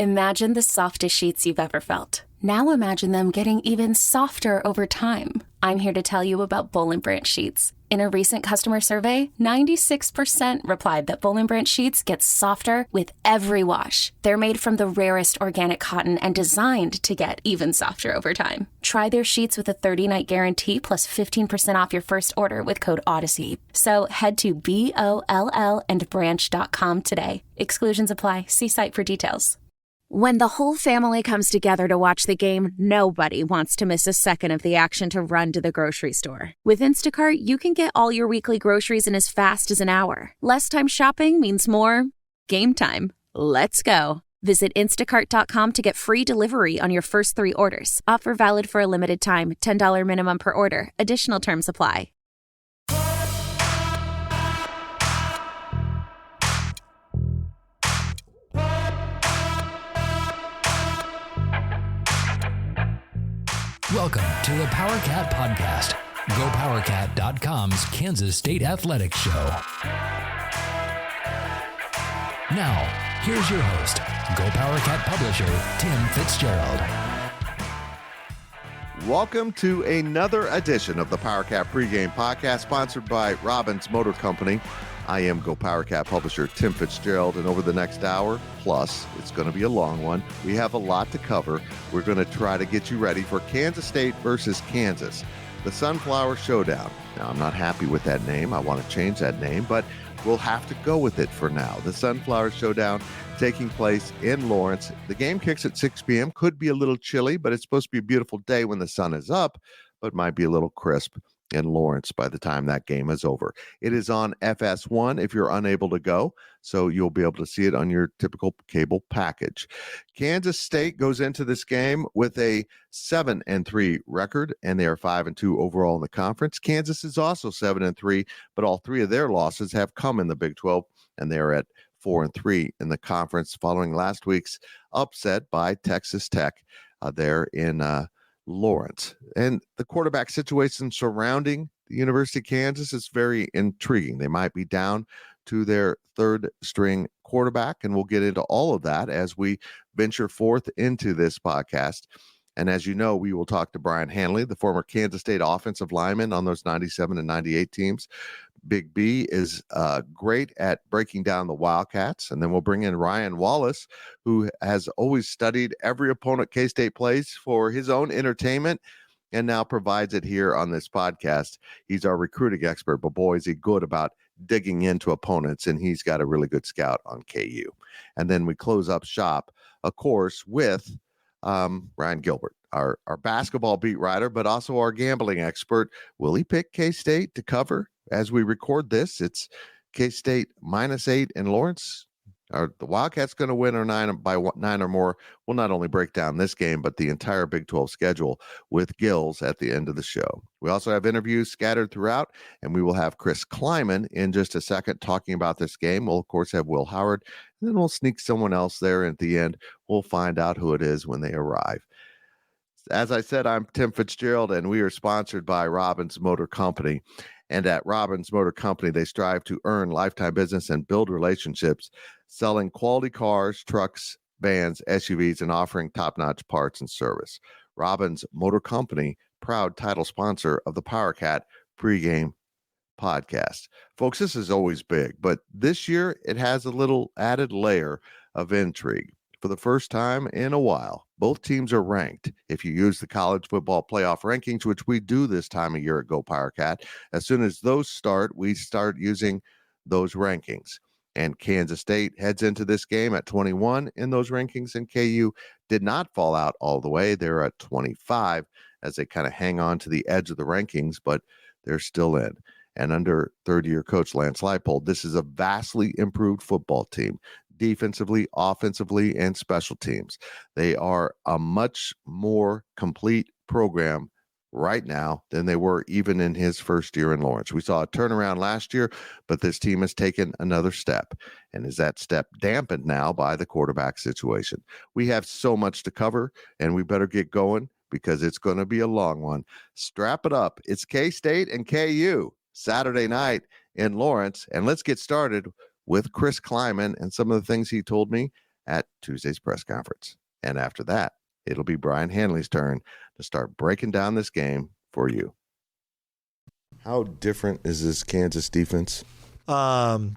Imagine the softest sheets you've ever felt. Now imagine them getting even softer over time. I'm here to tell you about Boll & Branch sheets. In a recent customer survey, 96% replied that Boll & Branch sheets get softer with every wash. They're made from the rarest organic cotton and designed to get even softer over time. Try their sheets with a 30-night guarantee plus 15% off your first order with code Odyssey. So head to BOLLandbranch.com today. Exclusions apply. See site for details. When the whole family comes together to watch the game, nobody wants to miss a second of the action to run to the grocery store. With Instacart, you can get all your weekly groceries in as fast as an hour. Less time shopping means more game time. Let's go. Visit instacart.com to get free delivery on your first 3 orders. Offer valid for a limited time. $10 minimum per order. Additional terms apply. Welcome to the Powercat Podcast, GoPowercat.com's Kansas State Athletics Show. Now, here's your host, GoPowercat publisher, Tim Fitzgerald. Welcome to another edition of the Powercat Pregame Podcast, sponsored by Robbins Motor Company. I am GoPowercat publisher Tim Fitzgerald, and over the next hour plus, it's going to be a long one. We have a lot to cover. We're going to try to get you ready for Kansas State versus Kansas, the Sunflower Showdown. Now, I'm not happy with that name. I want to change that name, but we'll have to go with it for now. The Sunflower Showdown taking place in Lawrence. The game kicks at 6 p.m. Could be a little chilly, but it's supposed to be a beautiful day when the sun is up, but might be a little crisp in Lawrence by the time that game is over. It is on FS1 if you're unable to go, so you'll be able to see it on your typical cable package. Kansas State goes into this game with a 7-3 record, and they are 5-2 overall in the conference. Kansas is also 7-3, but all 3 of their losses have come in the Big 12, and they are at 4-3 in the conference following last week's upset by Texas Tech there in Lawrence. And the quarterback situation surrounding the University of Kansas is very intriguing. They might be down to their 3rd string quarterback, and we'll get into all of that as we venture forth into this podcast. And as you know, we will talk to Brien Hanley, the former Kansas State offensive lineman on those 97 and 98 teams. Big B is great at breaking down the Wildcats. And then we'll bring in Ryan Wallace, who has always studied every opponent K-State plays for his own entertainment and now provides it here on this podcast. He's our recruiting expert, but boy, is he good about digging into opponents, and he's got a really good scout on KU. And then we close up shop, of course, with Ryan Gilbert, our basketball beat writer, but also our gambling expert. Will he pick K-State to cover? As we record this, it's K-State -8 in Lawrence. Are the Wildcats going to win or 9 or more? We'll not only break down this game, but the entire Big 12 schedule with Gills at the end of the show. We also have interviews scattered throughout, and we will have Chris Kleiman in just a second talking about this game. We'll, of course, have Will Howard, and then we'll sneak someone else there at the end. We'll find out who it is when they arrive. As I said, I'm Tim Fitzgerald, and we are sponsored by Robbins Motor Company. And at Robbins Motor Company, they strive to earn lifetime business and build relationships, selling quality cars, trucks, vans, SUVs, and offering top-notch parts and service. Robbins Motor Company, proud title sponsor of the Powercat Pregame Podcast. Folks, this is always big, but this year it has a little added layer of intrigue. For the first time in a while, both teams are ranked. If you use the college football playoff rankings, which we do this time of year at GoPowercat, as soon as those start, we start using those rankings. And Kansas State heads into this game at 21 in those rankings, and KU did not fall out all the way. They're at 25 as they kind of hang on to the edge of the rankings, but they're still in. And under third-year coach Lance Leipold, this is a vastly improved football team. Defensively, offensively, and special teams. They are a much more complete program right now than they were even in his first year in Lawrence. We saw a turnaround last year, but this team has taken another step. And is that step dampened now by the quarterback situation? We have so much to cover, and we better get going because it's going to be a long one. Strap it up. It's K-State and KU Saturday night in Lawrence, and let's get started with Chris Kleiman and some of the things he told me at Tuesday's press conference. And after that, it'll be Brien Hanley's turn to start breaking down this game for you. How different is this Kansas defense? From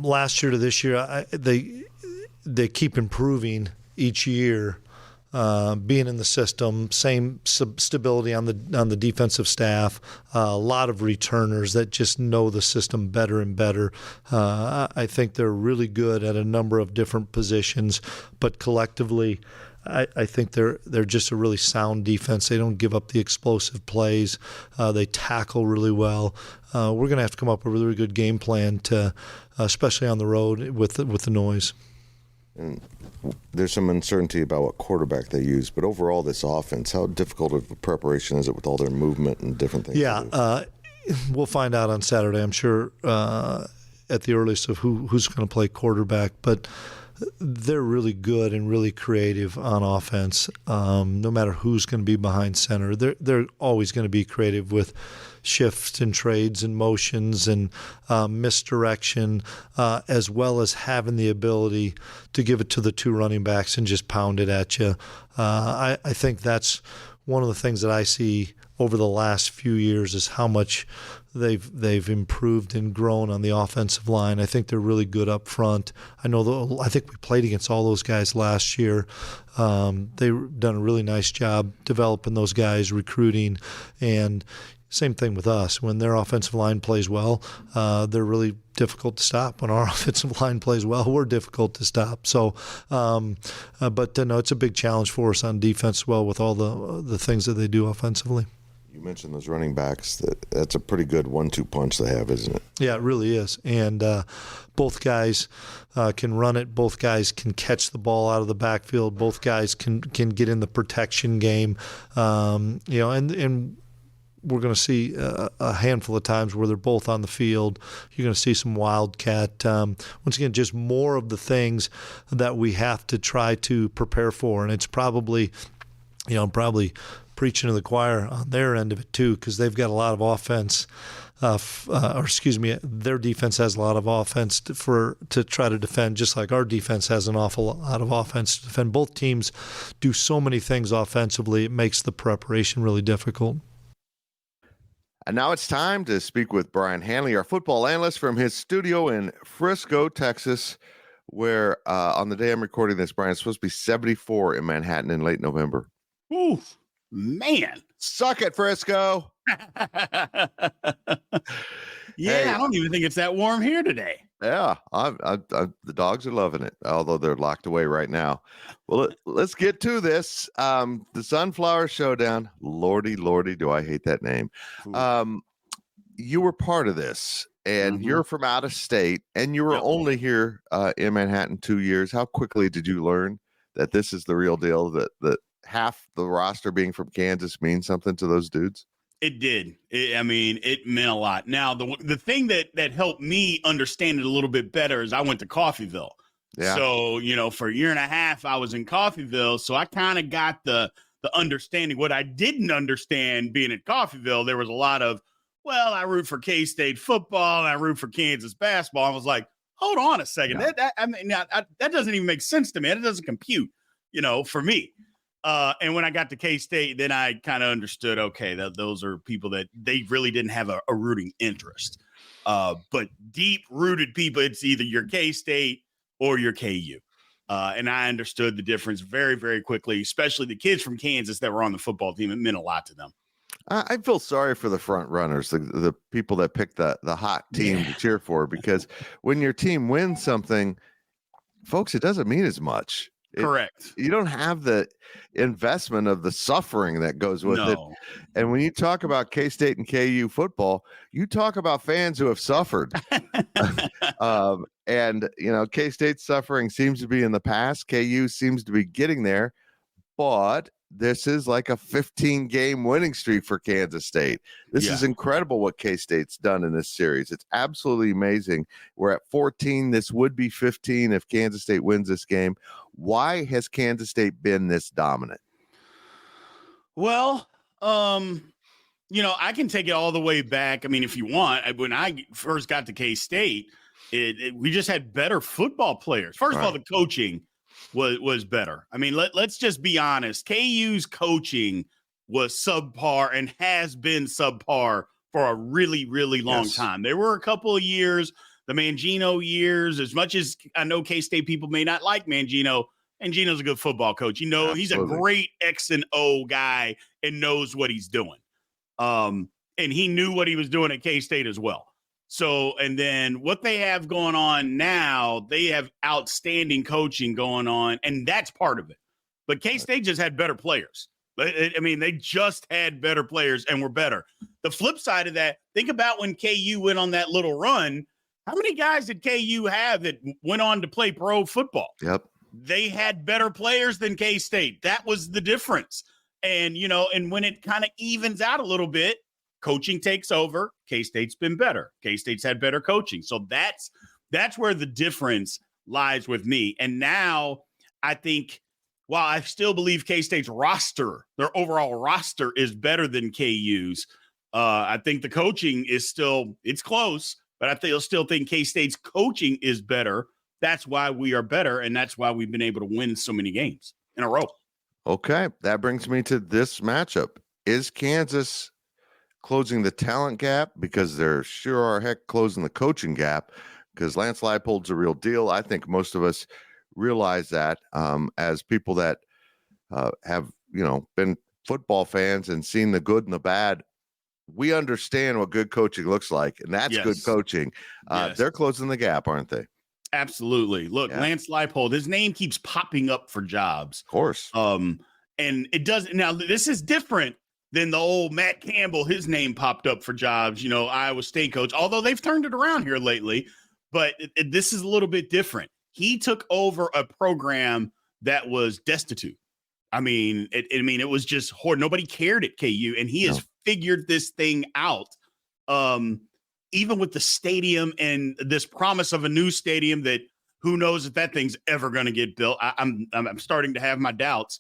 last year to this year, they keep improving each year. Being in the system, same stability on the defensive staff, a lot of returners that just know the system better and better. I think they're really good at a number of different positions, but collectively, I think they're just a really sound defense. They don't give up the explosive plays. They tackle really well. We're going to have to come up with a really good game plan to, especially on the road with the noise. And there's some uncertainty about what quarterback they use, but overall, this offense, how difficult of a preparation is it with all their movement and different things? Yeah, we'll find out on Saturday, I'm sure, at the earliest of who's going to play quarterback, but they're really good and really creative on offense. No matter who's going to be behind center, they're always going to be creative with shifts and trades and motions and misdirection, as well as having the ability to give it to the two running backs and just pound it at you. I think that's one of the things that I see over the last few years is how much they've improved and grown on the offensive line. I think they're really good up front. I think we played against all those guys last year. They've done a really nice job developing those guys, recruiting, and same thing with us. When their offensive line plays well, they're really difficult to stop. When our offensive line plays well, we're difficult to stop. So, but it's a big challenge for us on defense, well, with all the things that they do offensively. You mentioned those running backs. That's a pretty good 1-2 punch they have, isn't it? Yeah, it really is. And both guys can run it. Both guys can catch the ball out of the backfield. Both guys can get in the protection game. And we're going to see a handful of times where they're both on the field. You're going to see some wildcat. Once again, just more of the things that we have to try to prepare for. And it's probably preaching to the choir on their end of it too, because they've got a lot of offense. Their defense has a lot of offense to try to defend, just like our defense has an awful lot of offense to defend. Both teams do so many things offensively, it makes the preparation really difficult. And now it's time to speak with Brien Hanley, our football analyst from his studio in Frisco, Texas, where on the day I'm recording this, Brien, it's supposed to be 74 in Manhattan in late November. Ooh, man. Suck it, Frisco. Hey, I don't even think it's that warm here today. Yeah, the dogs are loving it, although they're locked away right now. Well, let's get to this. The Sunflower Showdown. Lordy, do I hate that name. You were part of this, and you're from out of state, and you were only here in Manhattan 2 years. How quickly did you learn that this is the real deal, that half the roster being from Kansas means something to those dudes? It did. It meant a lot. Now, the thing that helped me understand it a little bit better is I went to Coffeyville. Yeah. So, for a year and a half, I was in Coffeyville. So I kind of got the understanding. What I didn't understand being at Coffeyville, there was a lot of, I root for K-State football and I root for Kansas basketball. I was like, hold on a second. Yeah. That doesn't even make sense to me. It doesn't compute, for me. And when I got to K-State, then I kind of understood, okay, that those are people that they really didn't have a rooting interest. But deep-rooted people, it's either your K-State or your KU. And I understood the difference very, very quickly, especially the kids from Kansas that were on the football team. It meant a lot to them. I feel sorry for the front runners, the people that pick the hot team to cheer for, because when your team wins something, folks, it doesn't mean as much. Correct. You don't have the investment of the suffering that goes with it. And when you talk about K-State and KU football, you talk about fans who have suffered. And, K-State's suffering seems to be in the past. KU seems to be getting there. But this is like a 15-game winning streak for Kansas State. This is incredible what K-State's done in this series. It's absolutely amazing. We're at 14. This would be 15 if Kansas State wins this game. Why has Kansas State been this dominant? Well, I can take it all the way back. If you want, when I first got to K-State, We just had better football players. First of all, the coaching was better. I mean, let's just be honest. KU's coaching was subpar and has been subpar for a really, really long time. There were a couple of years, the Mangino years, as much as I know K-State people may not like Mangino's a good football coach. He's a great X and O guy and knows what he's doing. And he knew what he was doing at K-State as well. So, and then what they have going on now, they have outstanding coaching going on, and that's part of it. But K-State just had better players. I mean, they just had better players and were better. The flip side of that, think about when KU went on that little run. How many guys did KU have that went on to play pro football? Yep. They had better players than K-State. That was the difference. And, and when it kind of evens out a little bit, coaching takes over. K-State's been better. K-State's had better coaching. So that's where the difference lies with me. And now I think, while I still believe K-State's roster, their overall roster is better than KU's, I think the coaching is it's close, but I still think K-State's coaching is better. That's why we are better, and that's why we've been able to win so many games in a row. Okay, that brings me to this matchup. Is Kansas closing the talent gap? Because they're sure are heck closing the coaching gap, because Lance Leipold's a real deal. I think most of us realize that as people that have been football fans and seen the good and the bad. We understand what good coaching looks like, and that's good coaching. They're closing the gap, aren't they? Absolutely. Look, Lance Leipold, his name keeps popping up for jobs. Of course. And it doesn't. Now, this is different than the old Matt Campbell. His name popped up for jobs, Iowa State coach, although they've turned it around here lately. But this is a little bit different. He took over a program that was destitute. I mean, it was just horrible. Nobody cared at KU, and he has figured this thing out. Even with the stadium and this promise of a new stadium that who knows if that thing's ever going to get built. I'm starting to have my doubts.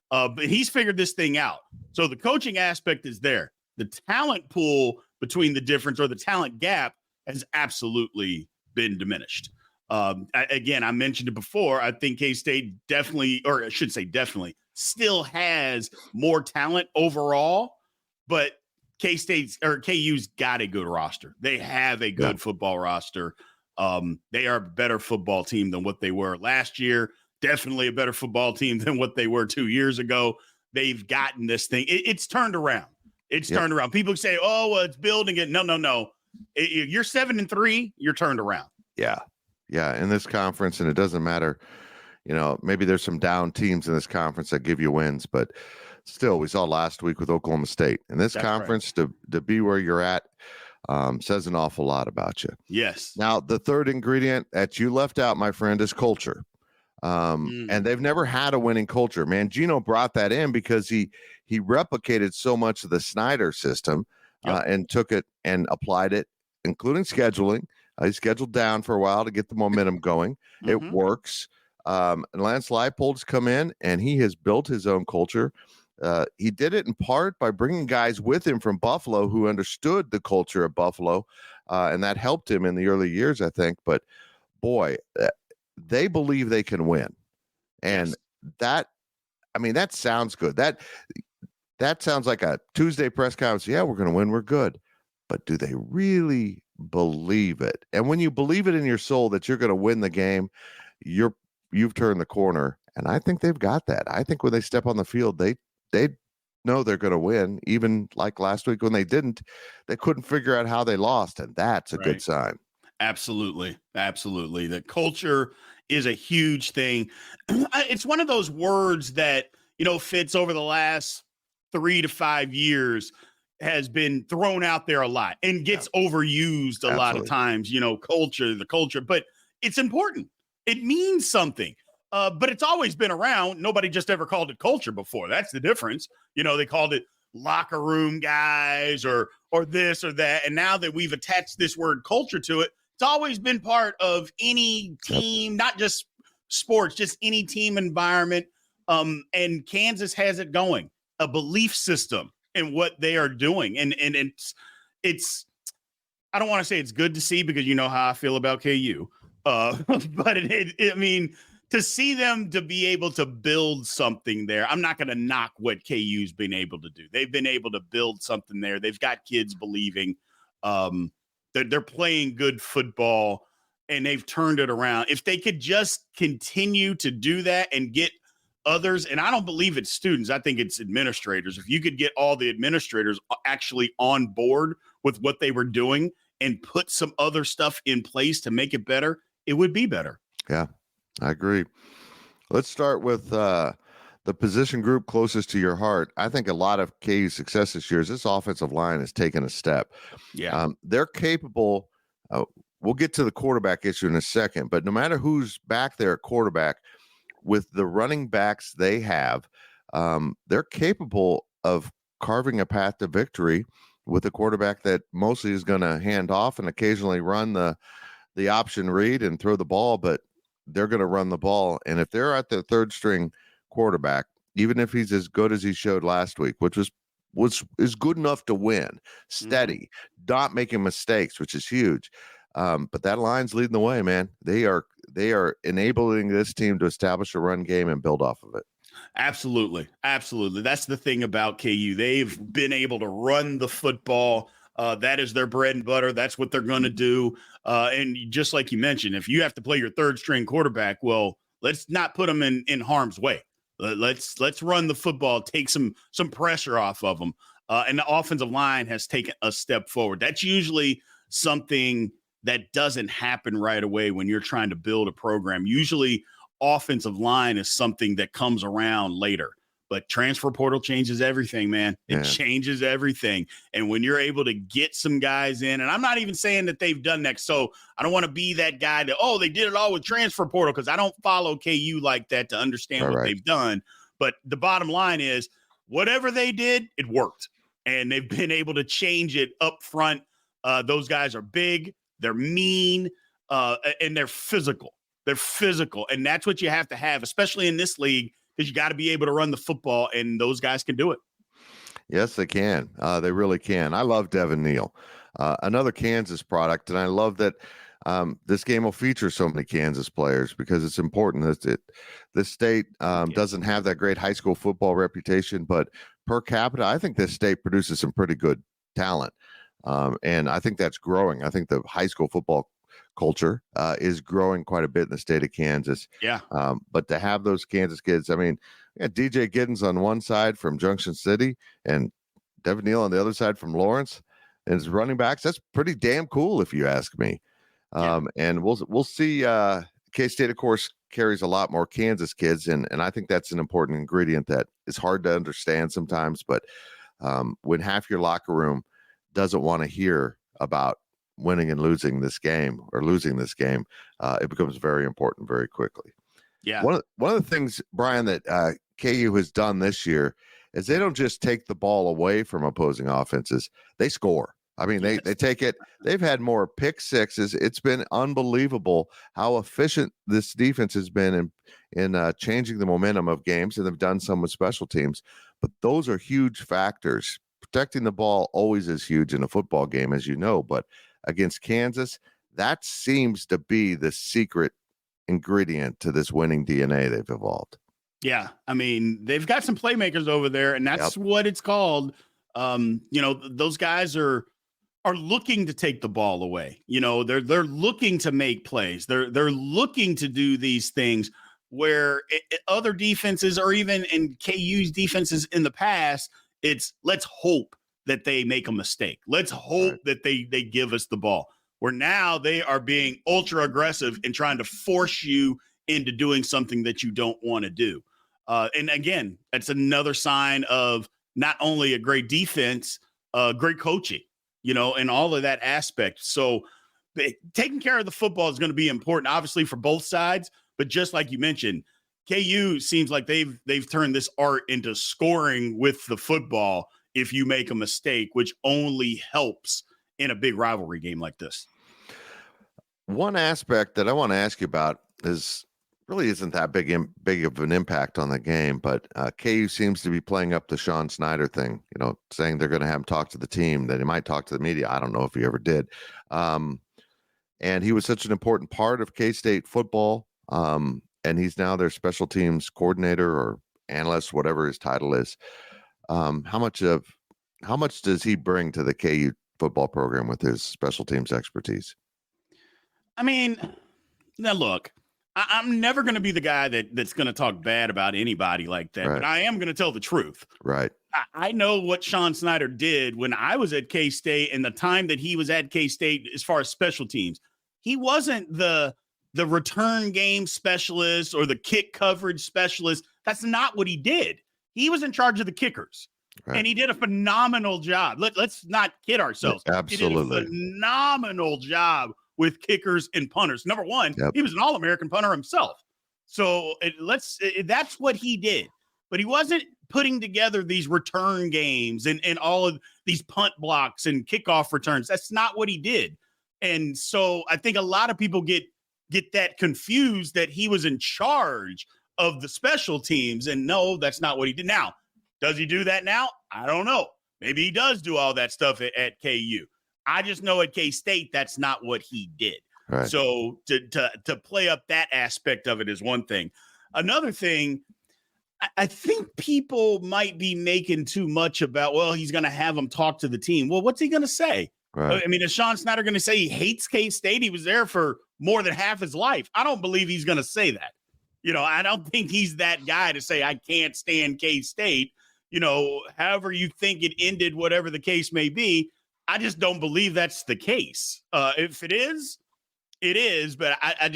But he's figured this thing out. So the coaching aspect is there. The talent pool between the difference, or the talent gap, has absolutely been diminished. Again, I mentioned it before. I think K-State definitely, or I should say definitely, still has more talent overall, but K-State's or KU's got a good roster. They have a good football roster. They are a better football team than what they were last year. Definitely a better football team than what they were 2 years ago. They've gotten this thing. It's turned around. It's turned around. People say, "Oh, well, it's building it." No. You're 7-3. You're turned around. Yeah, in this conference, and it doesn't matter, maybe there's some down teams in this conference that give you wins, but still, we saw last week with Oklahoma State. In this conference, to be where you're at says an awful lot about you. Yes. Now, the third ingredient that you left out, my friend, is culture. And they've never had a winning culture. Mangino brought that in because he replicated so much of the Snyder system and took it and applied it, including scheduling. He scheduled down for a while to get the momentum going. It works. And Lance Leipold's come in, and he has built his own culture. He did it in part by bringing guys with him from Buffalo who understood the culture of Buffalo, and that helped him in the early years, I think. But, boy, they believe they can win. And that sounds good. That sounds like a Tuesday press conference. Yeah, we're going to win. We're good. But do they really believe it? And when you believe it in your soul that you're going to win the game, you've turned the corner. And I think they've got that. I think when they step on the field, they know they're going to win. Even like last week when they didn't, they couldn't figure out how they lost. And that's a good sign. Absolutely. The culture is a huge thing. It's one of those words that, Fitz, over the last 3 to 5 years has been thrown out there a lot and gets overused a lot of times, the culture, but it's important. It means something. But it's always been around. Nobody just ever called it culture before. That's the difference. They called it locker room guys or this or that. And now that we've attached this word culture to it, it's always been part of any team, not just sports, just any team environment. And Kansas has it going, a belief system in what they are doing. And it's I don't want to say it's good to see because you know how I feel about KU. But I mean, to see them to be able to build something there, I'm not going to knock what KU's been able to do. They've been able to build something there. They've got kids believing they're playing good football, and they've turned it around. If they could just continue to do that and get others, and I don't believe it's students, I think it's administrators. If you could get all the administrators actually on board with what they were doing and put some other stuff in place to make it better, it would be better. Yeah, I agree. Let's start with the position group closest to your heart. I think a lot of KU's success this year is this offensive line has taken a step. Yeah. They're capable. We'll get to the quarterback issue in a second, but no matter who's back there at quarterback, with the running backs they have, they're capable of carving a path to victory with a quarterback that mostly is going to hand off and occasionally run the option read and throw the ball, but they're going to run the ball. And if they're at the third string quarterback, even if he's as good as he showed last week, which is good enough to win, steady, not making mistakes, which is huge. But that line's leading the way, man. They are enabling this team to establish a run game and build off of it. Absolutely. That's the thing about KU. They've been able to run the football. That is their bread and butter. That's what they're going to do. And just like you mentioned, if you have to play your third string quarterback, well, let's not put them in harm's way. Let's run the football, take some pressure off of them. And the offensive line has taken a step forward. That's usually something that doesn't happen right away when you're trying to build a program. Usually offensive line is something that comes around later, but transfer portal changes everything, man. It changes everything. And when you're able to get some guys in, and I'm not even saying that they've done that. So I don't want to be that guy that, they did it all with transfer portal, because I don't follow KU like that to understand what they've done. But the bottom line is whatever they did, it worked. And they've been able to change it up front. Those guys are big. They're mean, and they're physical. And that's what you have to have, especially in this league, because you got to be able to run the football, and those guys can do it. Yes, they can. They really can. I love Devin Neal, another Kansas product, and I love that this game will feature so many Kansas players because it's important. This state doesn't have that great high school football reputation, but per capita, I think this state produces some pretty good talent. And I think that's growing. I think the high school football culture is growing quite a bit in the state of Kansas. Yeah. But to have those Kansas kids, I mean, DJ Giddens on one side from Junction City and Devin Neal on the other side from Lawrence and his running backs, that's pretty damn cool if you ask me. And we'll see. K-State, of course, carries a lot more Kansas kids, and I think that's an important ingredient that is hard to understand sometimes. But when half your locker room doesn't want to hear about winning and losing this game, it becomes very important very quickly. Yeah. One of the things, Brien, that KU has done this year is they don't just take the ball away from opposing offenses, they score. I mean, they take it. They've had more pick sixes. It's been unbelievable how efficient this defense has been in changing the momentum of games, and they've done some with special teams. But those are huge factors. Protecting the ball always is huge in a football game, as you know. But against Kansas, that seems to be the secret ingredient to this winning DNA they've evolved. Yeah, I mean, they've got some playmakers over there, and that's what it's called. Those guys are looking to take the ball away. They're looking to make plays. They're looking to do these things where other defenses, or even in KU's defenses in the past, it's let's hope that they make a mistake. Let's hope that they give us the ball. Where now they are being ultra aggressive and trying to force you into doing something that you don't want to do. And again, that's another sign of not only a great defense, great coaching, and all of that aspect. So taking care of the football is going to be important, obviously, for both sides. But just like you mentioned, KU seems like they've turned this art into scoring with the football if you make a mistake, which only helps in a big rivalry game like this. One aspect that I want to ask you about is really isn't that big of an impact on the game, but KU seems to be playing up the Sean Snyder thing, saying they're going to have him talk to the team, that he might talk to the media. I don't know if he ever did. And he was such an important part of K-State football. And he's now their special teams coordinator or analyst, whatever his title is. How much does he bring to the KU football program with his special teams expertise? I mean, now look, I'm never going to be the guy that's going to talk bad about anybody like that, but I am going to tell the truth. Right. I know what Sean Snyder did when I was at K-State and the time that he was at K-State as far as special teams. He wasn't the return game specialist or the kick coverage specialist. That's not what he did. He was in charge of the kickers, and he did a phenomenal job. Let's not kid ourselves. Absolutely. He did a phenomenal job with kickers and punters. Number one, he was an All-American punter himself. So that's what he did. But he wasn't putting together these return games and all of these punt blocks and kickoff returns. That's not what he did. And so I think a lot of people get that confused that he was in charge of the special teams. And no, that's not what he did. Now, does he do that now? I don't know. Maybe he does do all that stuff at KU. I just know at K-State, that's not what he did. Right. So to play up that aspect of it is one thing. Another thing, I think people might be making too much about, well, he's going to have him talk to the team. Well, what's he going to say? Right. I mean, is Sean Snyder going to say he hates K-State? He was there for more than half his life. I don't believe he's going to say that. I don't think he's that guy to say, I can't stand K-State. However you think it ended, whatever the case may be, I just don't believe that's the case. If it is, it is. But I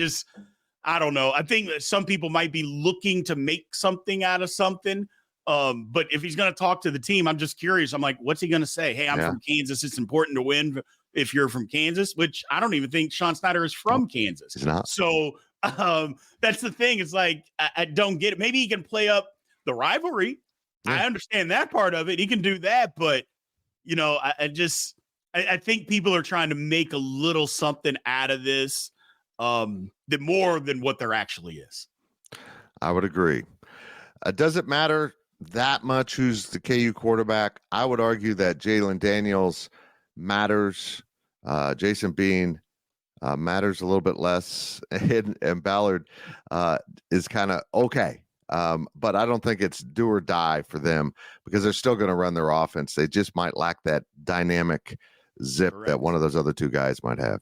don't know. I think that some people might be looking to make something out of something. But if he's going to talk to the team, I'm just curious. I'm like, what's he going to say? Hey, I'm from Kansas. It's important to win if you're from Kansas, which I don't even think Sean Snyder is from Kansas. He's not. So that's the thing. It's like, I don't get it. Maybe he can play up the rivalry. Yeah. I understand that part of it. He can do that. But, I think people are trying to make a little something out of this that more than what there actually is. I would agree. Does it matter that much who's the KU quarterback? I would argue that Jalen Daniels matters. Jason Bean matters a little bit less. And Ballard is kind of okay. But I don't think it's do or die for them because they're still going to run their offense. They just might lack that dynamic zip that one of those other two guys might have.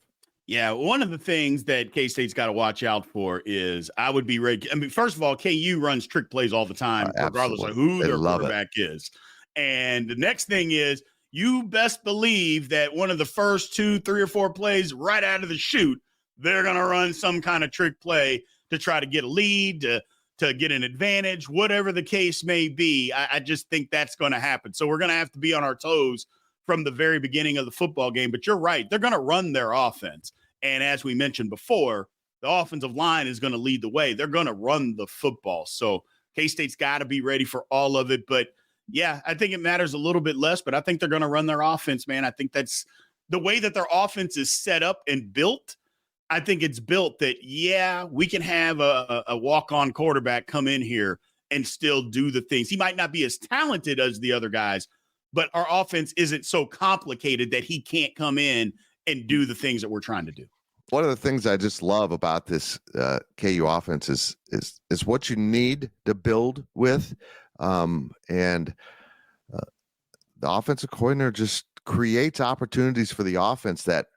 Yeah, one of the things that K-State's got to watch out for is I would be ready. I mean, first of all, KU runs trick plays all the time, regardless of who their quarterback is. And the next thing is you best believe that one of the first 2, 3, or 4 plays right out of the chute, they're going to run some kind of trick play to try to get a lead, to get an advantage, whatever the case may be. I just think that's going to happen. So we're going to have to be on our toes from the very beginning of the football game. But you're right. They're going to run their offense. And as we mentioned before, the offensive line is going to lead the way. They're going to run the football. So K-State's got to be ready for all of it. But, yeah, I think it matters a little bit less, but I think they're going to run their offense, man. I think that's the way that their offense is set up and built. I think it's built that, yeah, we can have a walk-on quarterback come in here and still do the things. He might not be as talented as the other guys, but our offense isn't so complicated that he can't come in and do the things that we're trying to do. One of the things I just love about this KU offense is what you need to build with. And the offensive coordinator just creates opportunities for the offense that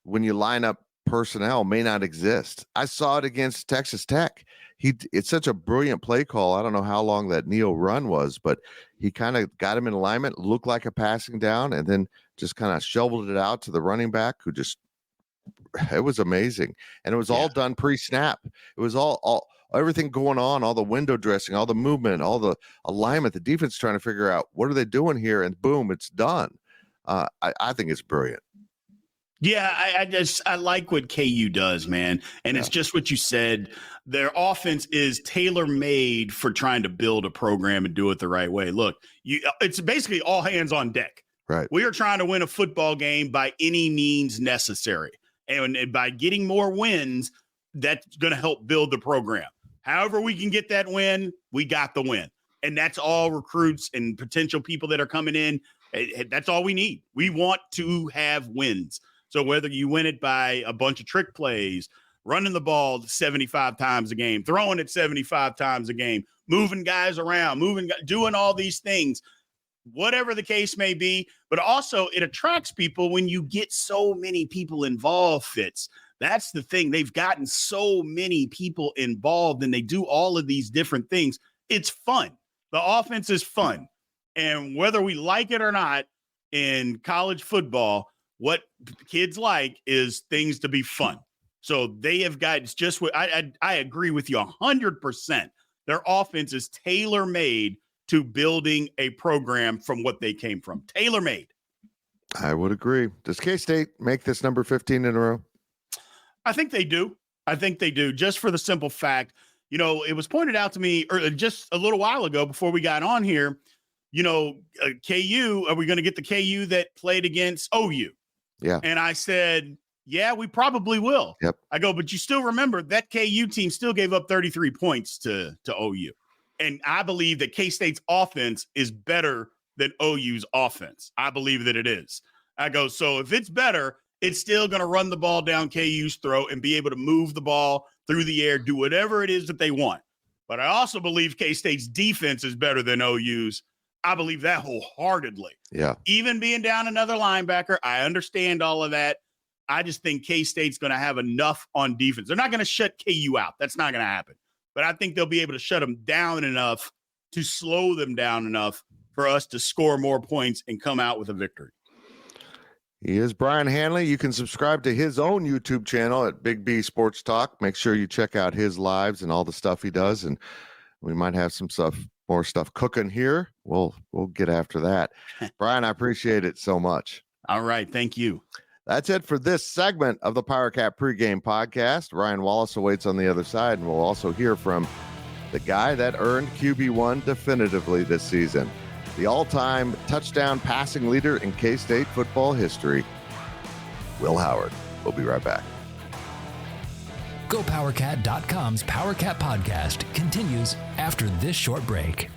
when you line up personnel may not exist. I saw it against Texas Tech. It's such a brilliant play call. I don't know how long that Neo run was, but he kind of got him in alignment, looked like a passing down, and then just kind of shoveled it out to the running back who just, it was amazing. And it was all done pre-snap. It was all everything going on, all the window dressing, all the movement, all the alignment, the defense trying to figure out what are they doing here, and boom, it's done. I think it's brilliant. Yeah, I like what KU does, man. And it's just what you said. Their offense is tailor-made for trying to build a program and do it the right way. Look, it's basically all hands on deck. Right. We are trying to win a football game by any means necessary. And by getting more wins, that's going to help build the program. However we can get that win, we got the win. And that's all recruits and potential people that are coming in. That's all we need. We want to have wins. So whether you win it by a bunch of trick plays, running the ball 75 times a game, throwing it 75 times a game, moving guys around, doing all these things, whatever the case may be. But also it attracts people when you get so many people involved, Fitz. That's the thing. They've gotten so many people involved and they do all of these different things. It's fun. The offense is fun. And whether we like it or not, in college football, what kids like is things to be fun. So they have got, it's just what I agree with you 100%. Their offense is tailor-made to building a program from what they came from. Tailor-made. I would agree. Does K-State make this number 15 in a row? I think they do. Just for the simple fact, it was pointed out to me just a little while ago before we got on here, KU, are we going to get the KU that played against OU? Yeah. And I said, yeah, we probably will. Yep. I go, but you still remember that KU team still gave up 33 points to OU. And I believe that K-State's offense is better than OU's offense. I believe that it is. I go, so if it's better, it's still going to run the ball down KU's throat and be able to move the ball through the air, do whatever it is that they want. But I also believe K-State's defense is better than OU's. I believe that wholeheartedly. Yeah. Even being down another linebacker, I understand all of that. I just think K-State's going to have enough on defense. They're not going to shut KU out. That's not going to happen. But I think they'll be able to shut them down enough to slow them down enough for us to score more points and come out with a victory. He is Brien Hanley. You can subscribe to his own YouTube channel at Big B Sports Talk. Make sure you check out his lives and all the stuff he does. And we might have more stuff cooking here. We'll get after that. Brien, I appreciate it so much. All right. Thank you. That's it for this segment of the Powercat Pregame Podcast. Ryan Wallace awaits on the other side, and we'll also hear from the guy that earned QB1 definitively this season, the all-time touchdown passing leader in K-State football history, Will Howard. We'll be right back. GoPowercat.com's Powercat Podcast continues after this short break.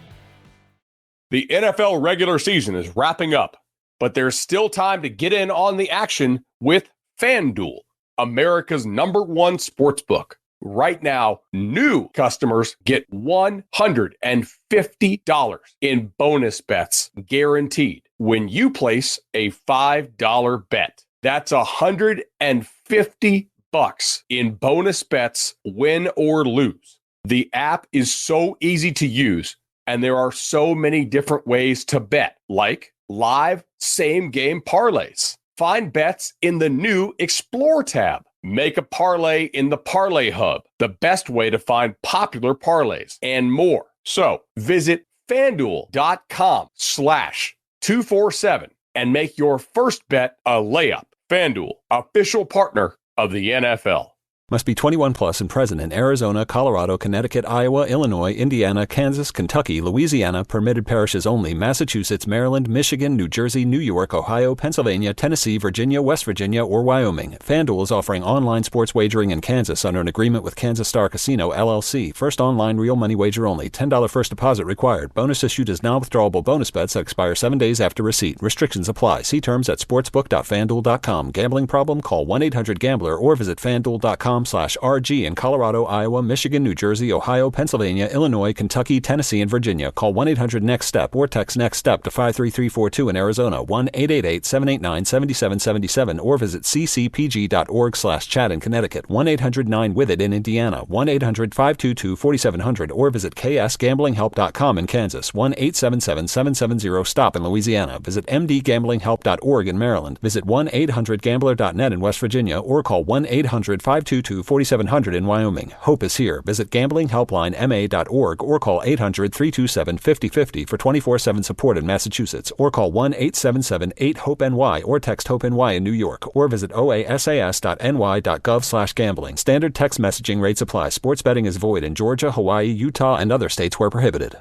The NFL regular season is wrapping up, but there's still time to get in on the action with FanDuel, America's #1 sportsbook. Right now, new customers get $150 in bonus bets guaranteed when you place a $5 bet. That's $150 in bonus bets, win or lose. The app is so easy to use, and there are so many different ways to bet, like live same-game parlays. Find bets in the new Explore tab. Make a parlay in the Parlay Hub, the best way to find popular parlays, and more. So visit FanDuel.com/247 and make your first bet a layup. FanDuel, official partner of the NFL. Must be 21 plus and present in Arizona, Colorado, Connecticut, Iowa, Illinois, Indiana, Kansas, Kentucky, Louisiana, permitted parishes only, Massachusetts, Maryland, Michigan, New Jersey, New York, Ohio, Pennsylvania, Tennessee, Virginia, West Virginia, or Wyoming. FanDuel is offering online sports wagering in Kansas under an agreement with Kansas Star Casino, LLC. First online real money wager only. $10 first deposit required. Bonus issued as non-withdrawable bonus bets that expire 7 days after receipt. Restrictions apply. See terms at sportsbook.fanduel.com. Gambling problem? Call 1-800-GAMBLER or visit fanduel.com/RG in Colorado, Iowa, Michigan, New Jersey, Ohio, Pennsylvania, Illinois, Kentucky, Tennessee, and Virginia. Call 1-800-NEXT-STEP or text NEXT-STEP to 53342 in Arizona, 1-888-789-7777, or visit ccpg.org/chat in Connecticut, 1-800-9-WITH-IT in Indiana, 1-800-522-4700, or visit ksgamblinghelp.com in Kansas, 1-877-770-STOP in Louisiana. Visit mdgamblinghelp.org in Maryland. Visit 1-800-GAMBLER.net in West Virginia, or call 1-800-522-4700 in Wyoming. Hope is here. Visit gamblinghelplinema.org or call 800-327-5050 for 24/7 support in Massachusetts, or call 1-877-8-HOPE-NY or text HOPE-NY in New York, or visit oasas.ny.gov/gambling. Standard text messaging rates apply. Sports betting is void in Georgia, Hawaii, Utah, and other states where prohibited.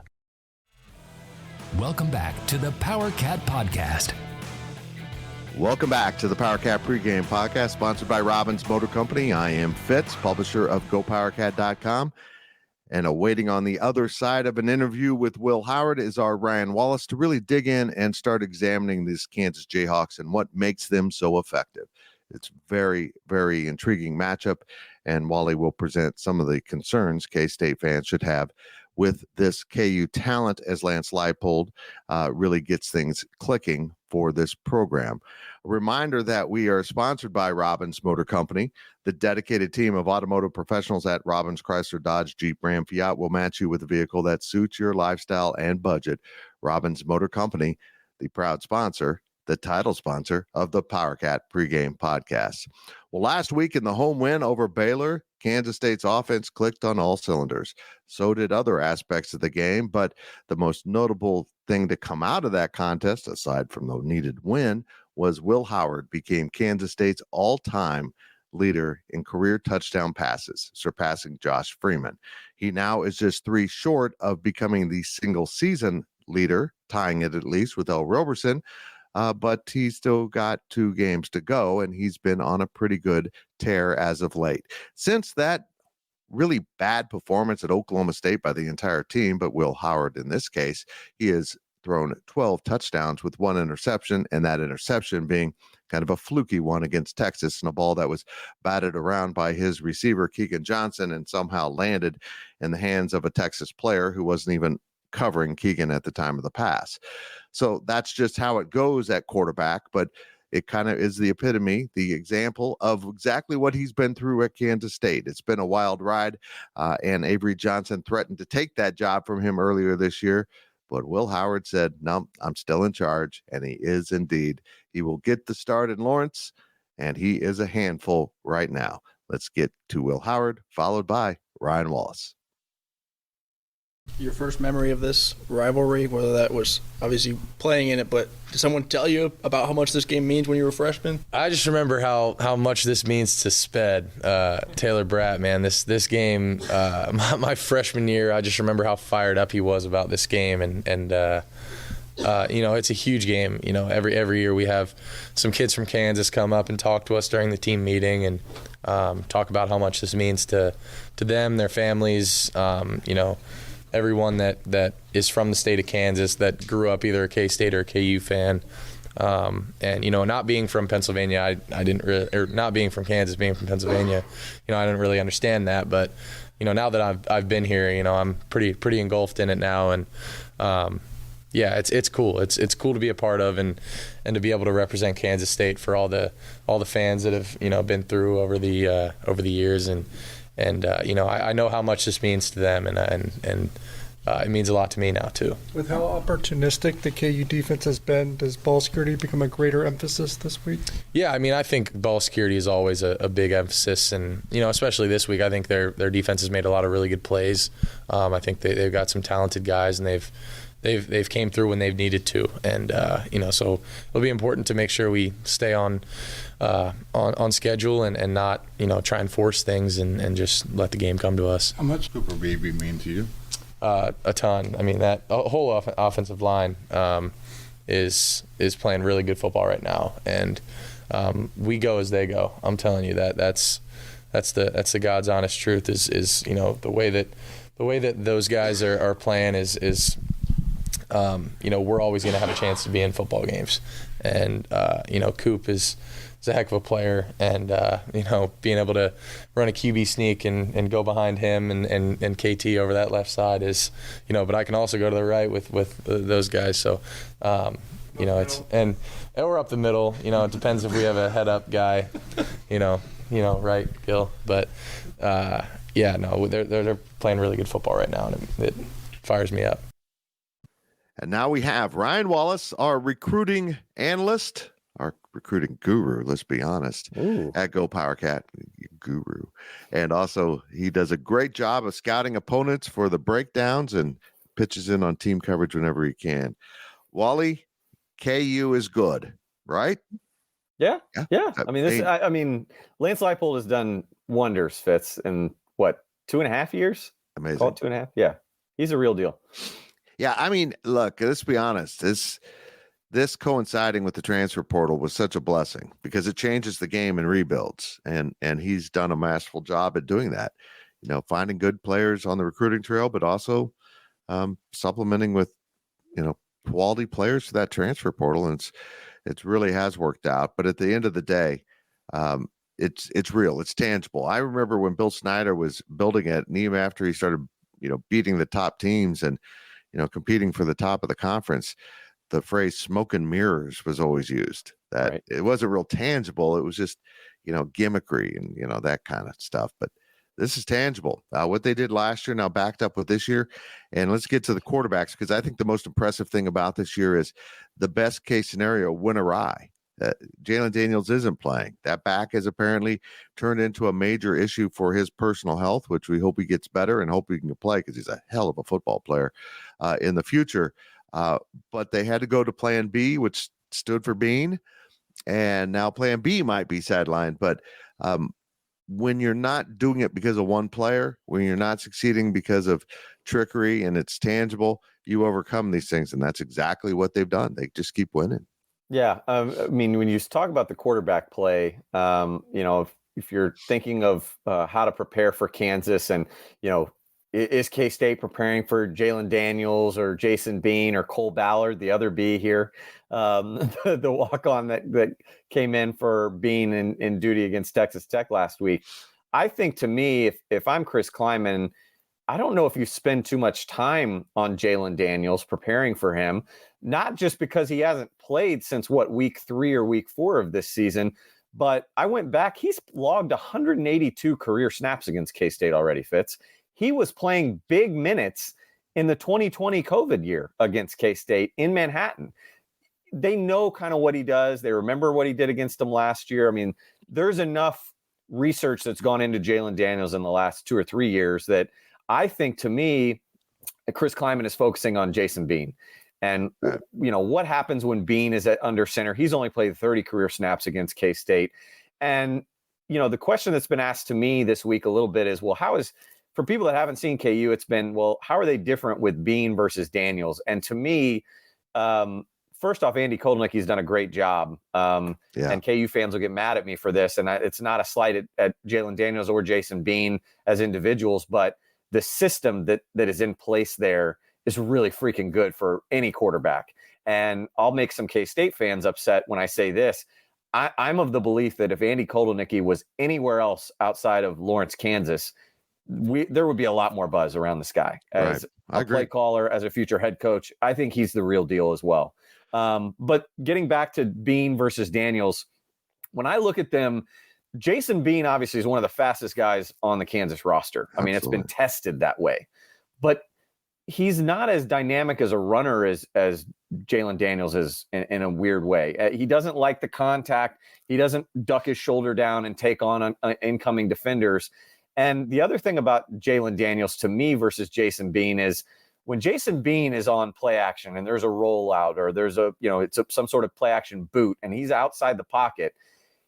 Welcome back to the Powercat Podcast. Welcome back to the Powercat Pregame Podcast, sponsored by Robbins Motor Company. I am Fitz, publisher of GoPowercat.com. And awaiting on the other side of an interview with Will Howard is our Ryan Wallace to really dig in and start examining these Kansas Jayhawks and what makes them so effective. It's very, very intriguing matchup, and Wally will present some of the concerns K-State fans should have with this KU talent as Lance Leipold really gets things clicking for this program. A reminder that we are sponsored by Robbins Motor Company. The dedicated team of automotive professionals at Robbins Chrysler Dodge Jeep Ram Fiat will match you with a vehicle that suits your lifestyle and budget. Robbins Motor Company, the proud sponsor, the title sponsor of the Powercat Pregame Podcast. Well, last week in the home win over Baylor, Kansas State's offense clicked on all cylinders. So did other aspects of the game, but the most notable thing to come out of that contest, aside from the needed win, was Will Howard became Kansas State's all-time leader in career touchdown passes, surpassing Josh Freeman. He now is just 3 short of becoming the single-season leader, tying it at least with L. Roberson, but he's still got 2 games to go, and he's been on a pretty good tear as of late. Since that really bad performance at Oklahoma State by the entire team, but Will Howard in this case, he has thrown 12 touchdowns with 1 interception, and that interception being kind of a fluky one against Texas, and a ball that was batted around by his receiver, Keegan Johnson, and somehow landed in the hands of a Texas player who wasn't even covering Keegan at the time of the pass. So that's just how it goes at quarterback, but it kind of is the epitome, the example of exactly what he's been through at Kansas State. It's been a wild ride, and Avery Johnson threatened to take that job from him earlier this year, but Will Howard said, no, I'm still in charge, and he is indeed. He will get the start in Lawrence, and he is a handful right now. Let's get to Will Howard, followed by Ryan Wallace. Your first memory of this rivalry, whether that was obviously playing in it, but did someone tell you about how much this game means when you were a freshman? I just remember how much this means to Sped, Taylor Bratt, man. This game, my freshman year, I just remember how fired up he was about this game, and it's a huge game. Every year we have some kids from Kansas come up and talk to us during the team meeting and talk about how much this means to them, their families, everyone that is from the state of Kansas that grew up either a K-State or a KU fan. Not being from Pennsylvania, I didn't really, or not being from Kansas, being from Pennsylvania, I didn't really understand that. But, now that I've been here, I'm pretty engulfed in it now. And, it's cool. It's cool to be a part of and to be able to represent Kansas State for all the fans that have, been through over the years. And I know how much this means to them, and it means a lot to me now too. With how opportunistic the KU defense has been, does ball security become a greater emphasis this week? Yeah, I think ball security is always a big emphasis, and especially this week, I think their defense has made a lot of really good plays. I think they've got some talented guys, and they've came through when they've needed to, and so it'll be important to make sure we stay on schedule and not try and force things and just let the game come to us. How much Cooper Beebe mean to you? A ton. That whole offensive line is playing really good football right now, and we go as they go. I'm telling you that's the God's honest truth. Is the way that those guys are playing is we're always going to have a chance to be in football games, and Coop is a heck of a player, and being able to run a QB sneak and go behind him and KT over that left side is, but I can also go to the right with those guys. So, it's and we're up the middle. It depends if we have a head up guy, right, Gil. But they're playing really good football right now, and it fires me up. And now we have Ryan Wallace, our recruiting analyst, our recruiting guru, let's be honest, at GoPowercat, guru. And also, he does a great job of scouting opponents for the breakdowns and pitches in on team coverage whenever he can. Wally, KU is good, right? Yeah. Lance Leipold has done wonders, Fitz, in 2.5 years? Amazing. Call it 2.5? Yeah. He's a real deal. Yeah, look, let's be honest. This coinciding with the transfer portal was such a blessing because it changes the game and rebuilds, and he's done a masterful job at doing that. finding good players on the recruiting trail, but also supplementing with, quality players for that transfer portal. And it really has worked out. But at the end of the day, it's real. It's tangible. I remember when Bill Snyder was building it, and even after he started, beating the top teams and, competing for the top of the conference, the phrase smoke and mirrors was always used. That right. It wasn't real tangible. It was just, gimmickry and, that kind of stuff. But this is tangible. What they did last year now backed up with this year. And let's get to the quarterbacks, because I think the most impressive thing about this year is the best case scenario went awry. Jalen Daniels isn't playing. That back has apparently turned into a major issue for his personal health, which we hope he gets better and hope he can play, because he's a hell of a football player in the future. But they had to go to plan B, which stood for Bean. And now plan B might be sidelined. But when you're not doing it because of one player, when you're not succeeding because of trickery and it's tangible, you overcome these things. And that's exactly what they've done. They just keep winning. Yeah. When you talk about the quarterback play, if you're thinking of how to prepare for Kansas and, is K-State preparing for Jalen Daniels or Jason Bean or Cole Ballard, the other B here, the walk-on that came in for Bean in duty against Texas Tech last week? I think, to me, if I'm Chris Kleiman, I don't know if you spend too much time on Jalen Daniels preparing for him, not just because he hasn't played since week 3 or week 4 of this season, but I went back. He's logged 182 career snaps against K-State already, Fitz. He was playing big minutes in the 2020 COVID year against K-State in Manhattan. They know kind of what he does. They remember what he did against them last year. I mean, there's enough research that's gone into Jalen Daniels in the last 2 or 3 years that I think, to me, Chris Kleiman is focusing on Jason Bean. And, what happens when Bean is under center? He's only played 30 career snaps against K-State. And, the question that's been asked to me this week a little bit is, well, for people that haven't seen KU, it's been, well, how are they different with Bean versus Daniels? And to me, first off, Andy Kotelnicki's done a great job. And KU fans will get mad at me for this. And it's not a slight at Jalen Daniels or Jason Bean as individuals, but the system that is in place there is really freaking good for any quarterback. And I'll make some K-State fans upset when I say this. I'm of the belief that if Andy Kotelnicki was anywhere else outside of Lawrence, Kansas, there would be a lot more buzz around this guy as a play caller, as a future head coach. I think he's the real deal as well. But getting back to Bean versus Daniels, when I look at them, Jason Bean obviously is one of the fastest guys on the Kansas roster. I mean, it's been tested that way, but he's not as dynamic as a runner as Jalen Daniels is in a weird way. He doesn't like the contact. He doesn't duck his shoulder down and take on incoming defenders. And the other thing about Jalen Daniels, to me, versus Jason Bean is when Jason Bean is on play action and there's a rollout or there's some sort of play action boot and he's outside the pocket,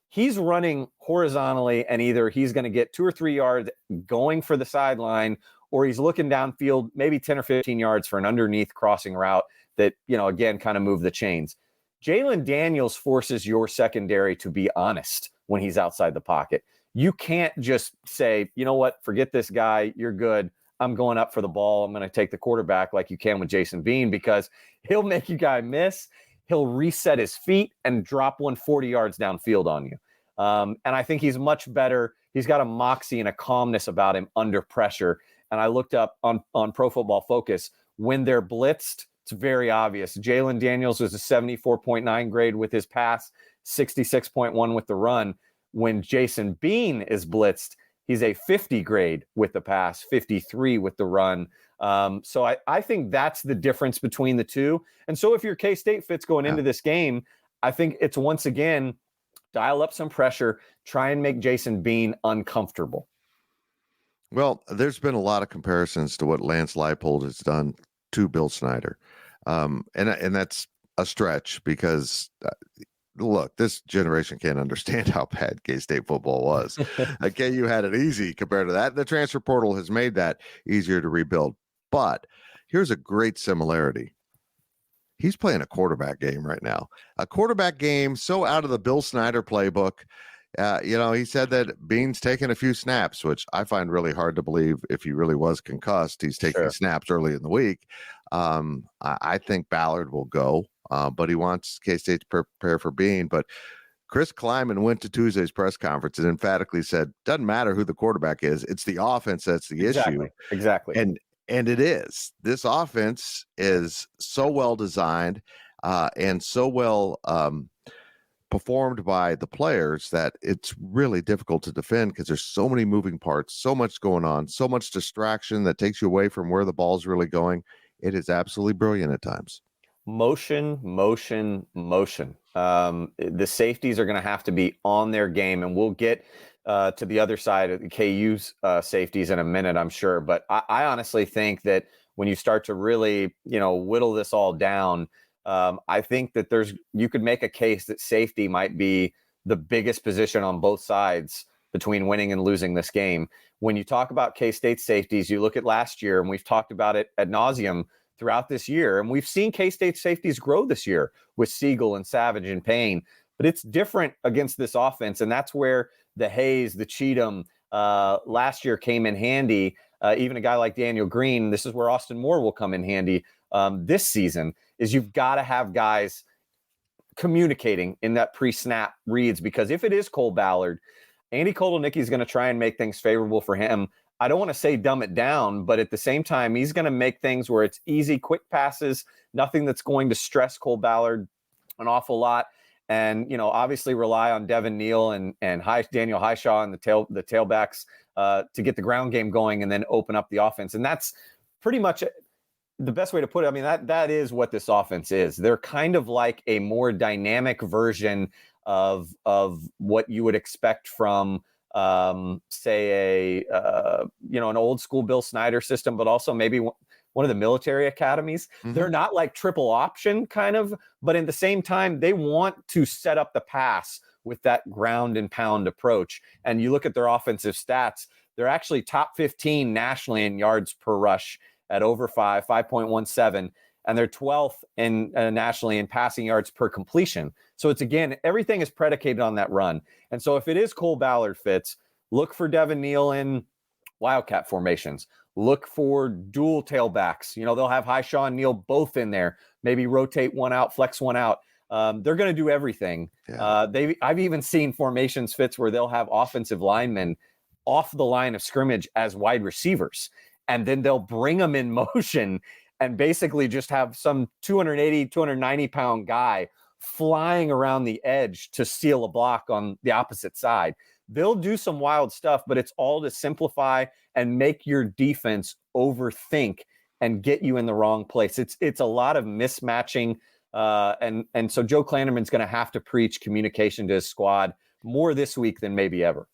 he's running horizontally and either he's going to get 2 or 3 yards going for the sideline or he's looking downfield, maybe 10 or 15 yards for an underneath crossing route that, again, kind of move the chains. Jalen Daniels forces your secondary to be honest when he's outside the pocket. You can't just say, you know what, forget this guy. You're good. I'm going up for the ball. I'm going to take the quarterback like you can with Jason Bean, because he'll make you guy miss. He'll reset his feet and drop 140 yards downfield on you. And I think he's much better. He's got a moxie and a calmness about him under pressure. And I looked up on Pro Football Focus, when they're blitzed, it's very obvious. Jalen Daniels was a 74.9 grade with his pass, 66.1 with the run. When Jason Bean is blitzed, he's a 50 grade with the pass, 53 with the run. So I think that's the difference between the two. And so if you're K-State Fitz going into this game, I think it's once again, dial up some pressure, try and make Jason Bean uncomfortable. Well, there's been a lot of comparisons to what Lance Leipold has done to Bill Snyder. And that's a stretch because look, this generation can't understand how bad K-State football was. KU had it easy compared to that. The transfer portal has made that easier to rebuild. But here's a great similarity. He's playing a quarterback game right now. A quarterback game so out of the Bill Snyder playbook. He said that Bean's taken a few snaps, which I find really hard to believe. If he really was concussed, he's taking snaps early in the week. I think Ballard will go, but he wants K-State to prepare for Bean. But Chris Kleiman went to Tuesday's press conference and emphatically said, doesn't matter who the quarterback is. It's the offense that's the issue. Exactly. And it is. This offense is so well designed and so well performed by the players that it's really difficult to defend because there's so many moving parts, so much going on, so much distraction that takes you away from where the ball's really going. It is absolutely brilliant at times. Motion. The safeties are going to have to be on their game, and we'll get to the other side of the KU's safeties in a minute, I'm sure. But I honestly think that when you start to really, whittle this all down, I think that you could make a case that safety might be the biggest position on both sides between winning and losing this game. When you talk about K-State safeties, you look at last year, and we've talked about it ad nauseum throughout this year. And we've seen K-State safeties grow this year with Siegel and Savage and Payne, but it's different against this offense. And that's where the Hayes, the Cheatham last year came in handy. Even a guy like Daniel Green, this is where Austin Moore will come in handy this season, is you've got to have guys communicating in that pre-snap reads, because if it is Cole Ballard, Andy Kotelnicki is going to try and make things favorable for him. I don't want to say dumb it down, but at the same time, he's going to make things where it's easy, quick passes, nothing that's going to stress Cole Ballard an awful lot. And, obviously rely on Devin Neal and Daniel Highshaw and the tailbacks to get the ground game going and then open up the offense. And that's pretty much the best way to put it. I mean, that is what this offense is. They're kind of like a more dynamic version of what you would expect from say an old school Bill Snyder system, but also maybe one of the military academies. Mm-hmm. They're not like triple option kind of, but at the same time, they want to set up the pass with that ground and pound approach. And you look at their offensive stats, they're actually top 15 nationally in yards per rush at over 5.17. And they're 12th nationally in passing yards per completion. So it's, again, everything is predicated on that run. And so if it is Cole Ballard, Fitz, look for Devin Neal in Wildcat formations. Look for dual tailbacks. They'll have Highshaw and Neal both in there. Maybe rotate one out, flex one out. They're going to do everything. Yeah. I've even seen formations, Fitz, where they'll have offensive linemen off the line of scrimmage as wide receivers. And then they'll bring them in motion and basically just have some 280, 290-pound guy flying around the edge to steal a block on the opposite side. They'll do some wild stuff, but it's all to simplify and make your defense overthink and get you in the wrong place. It's a lot of mismatching, and so Joe Klanderman's going to have to preach communication to his squad more this week than maybe ever.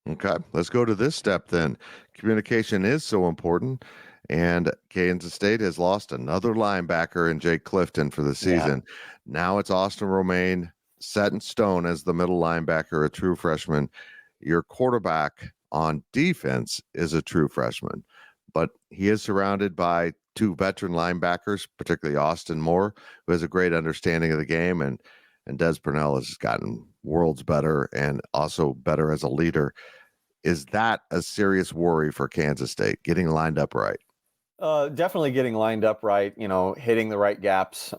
Okay, let's go to this step then. Communication is so important. And Kansas State has lost another linebacker in Jake Clifton for the season. Yeah. Now it's Austin Romaine, set in stone as the middle linebacker, a true freshman. Your quarterback on defense is a true freshman, but he is surrounded by two veteran linebackers, particularly Austin Moore, who has a great understanding of the game, and Des Purnell has gotten worlds better and also better as a leader. Is that a serious worry for Kansas State, getting lined up right? Definitely getting lined up right, hitting the right gaps,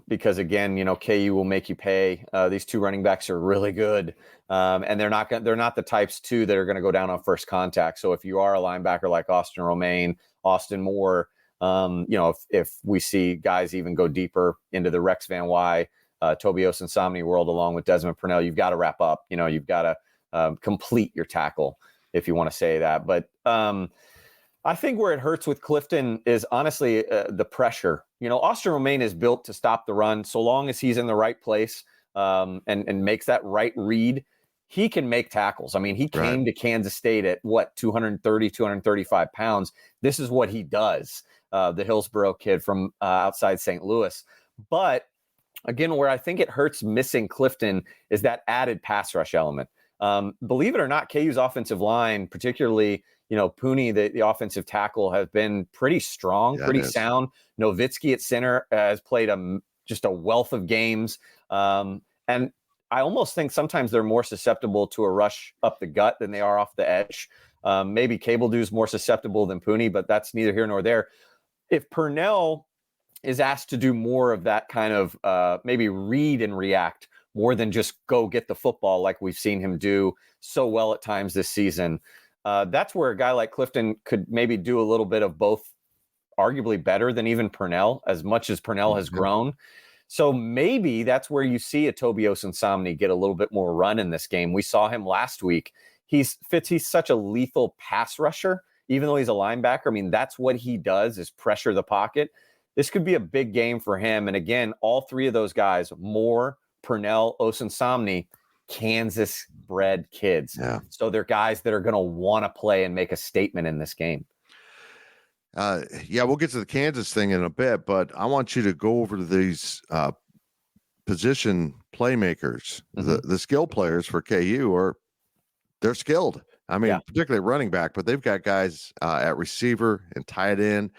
because again, KU will make you pay. These two running backs are really good. And they're not the types too that are going to go down on first contact. So if you are a linebacker like Austin Romaine, Austin Moore, if we see guys even go deeper into the Rex Van Wy, Toby Osunsomni world, along with Desmond Purnell, you've got to wrap up, you've got to complete your tackle, if you want to say that. But, I think where it hurts with Clifton is honestly the pressure. Austin Romaine is built to stop the run. So long as he's in the right place and makes that right read, he can make tackles. I mean, he came to Kansas State at 230, 235 pounds. This is what he does, the Hillsborough kid from outside St. Louis. But again, where I think it hurts missing Clifton is that added pass rush element. Believe it or not, KU's offensive line, particularly Pooney, the offensive tackle, has been pretty strong, pretty sound. Nowitzki at center has played just a wealth of games. And I almost think sometimes they're more susceptible to a rush up the gut than they are off the edge. Maybe Cable Dew's more susceptible than Pooney, but that's neither here nor there. If Purnell is asked to do more of that kind of maybe read and react more than just go get the football like we've seen him do so well at times this season, that's where a guy like Clifton could maybe do a little bit of both, arguably better than even Purnell, as much as Purnell has grown. So maybe that's where you see a Toby Osunsomni get a little bit more run in this game. We saw him last week. He's such a lethal pass rusher, even though he's a linebacker. I mean, that's what he does, is pressure the pocket. This could be a big game for him. And again, all three of those guys, Moore, Purnell, Osunsomni, Kansas-bred kids. Yeah. So they're guys that are going to want to play and make a statement in this game. We'll get to the Kansas thing in a bit, but I want you to go over to these position playmakers. The skill players for KU they're skilled. I mean, particularly running back, but they've got guys at receiver and tight end.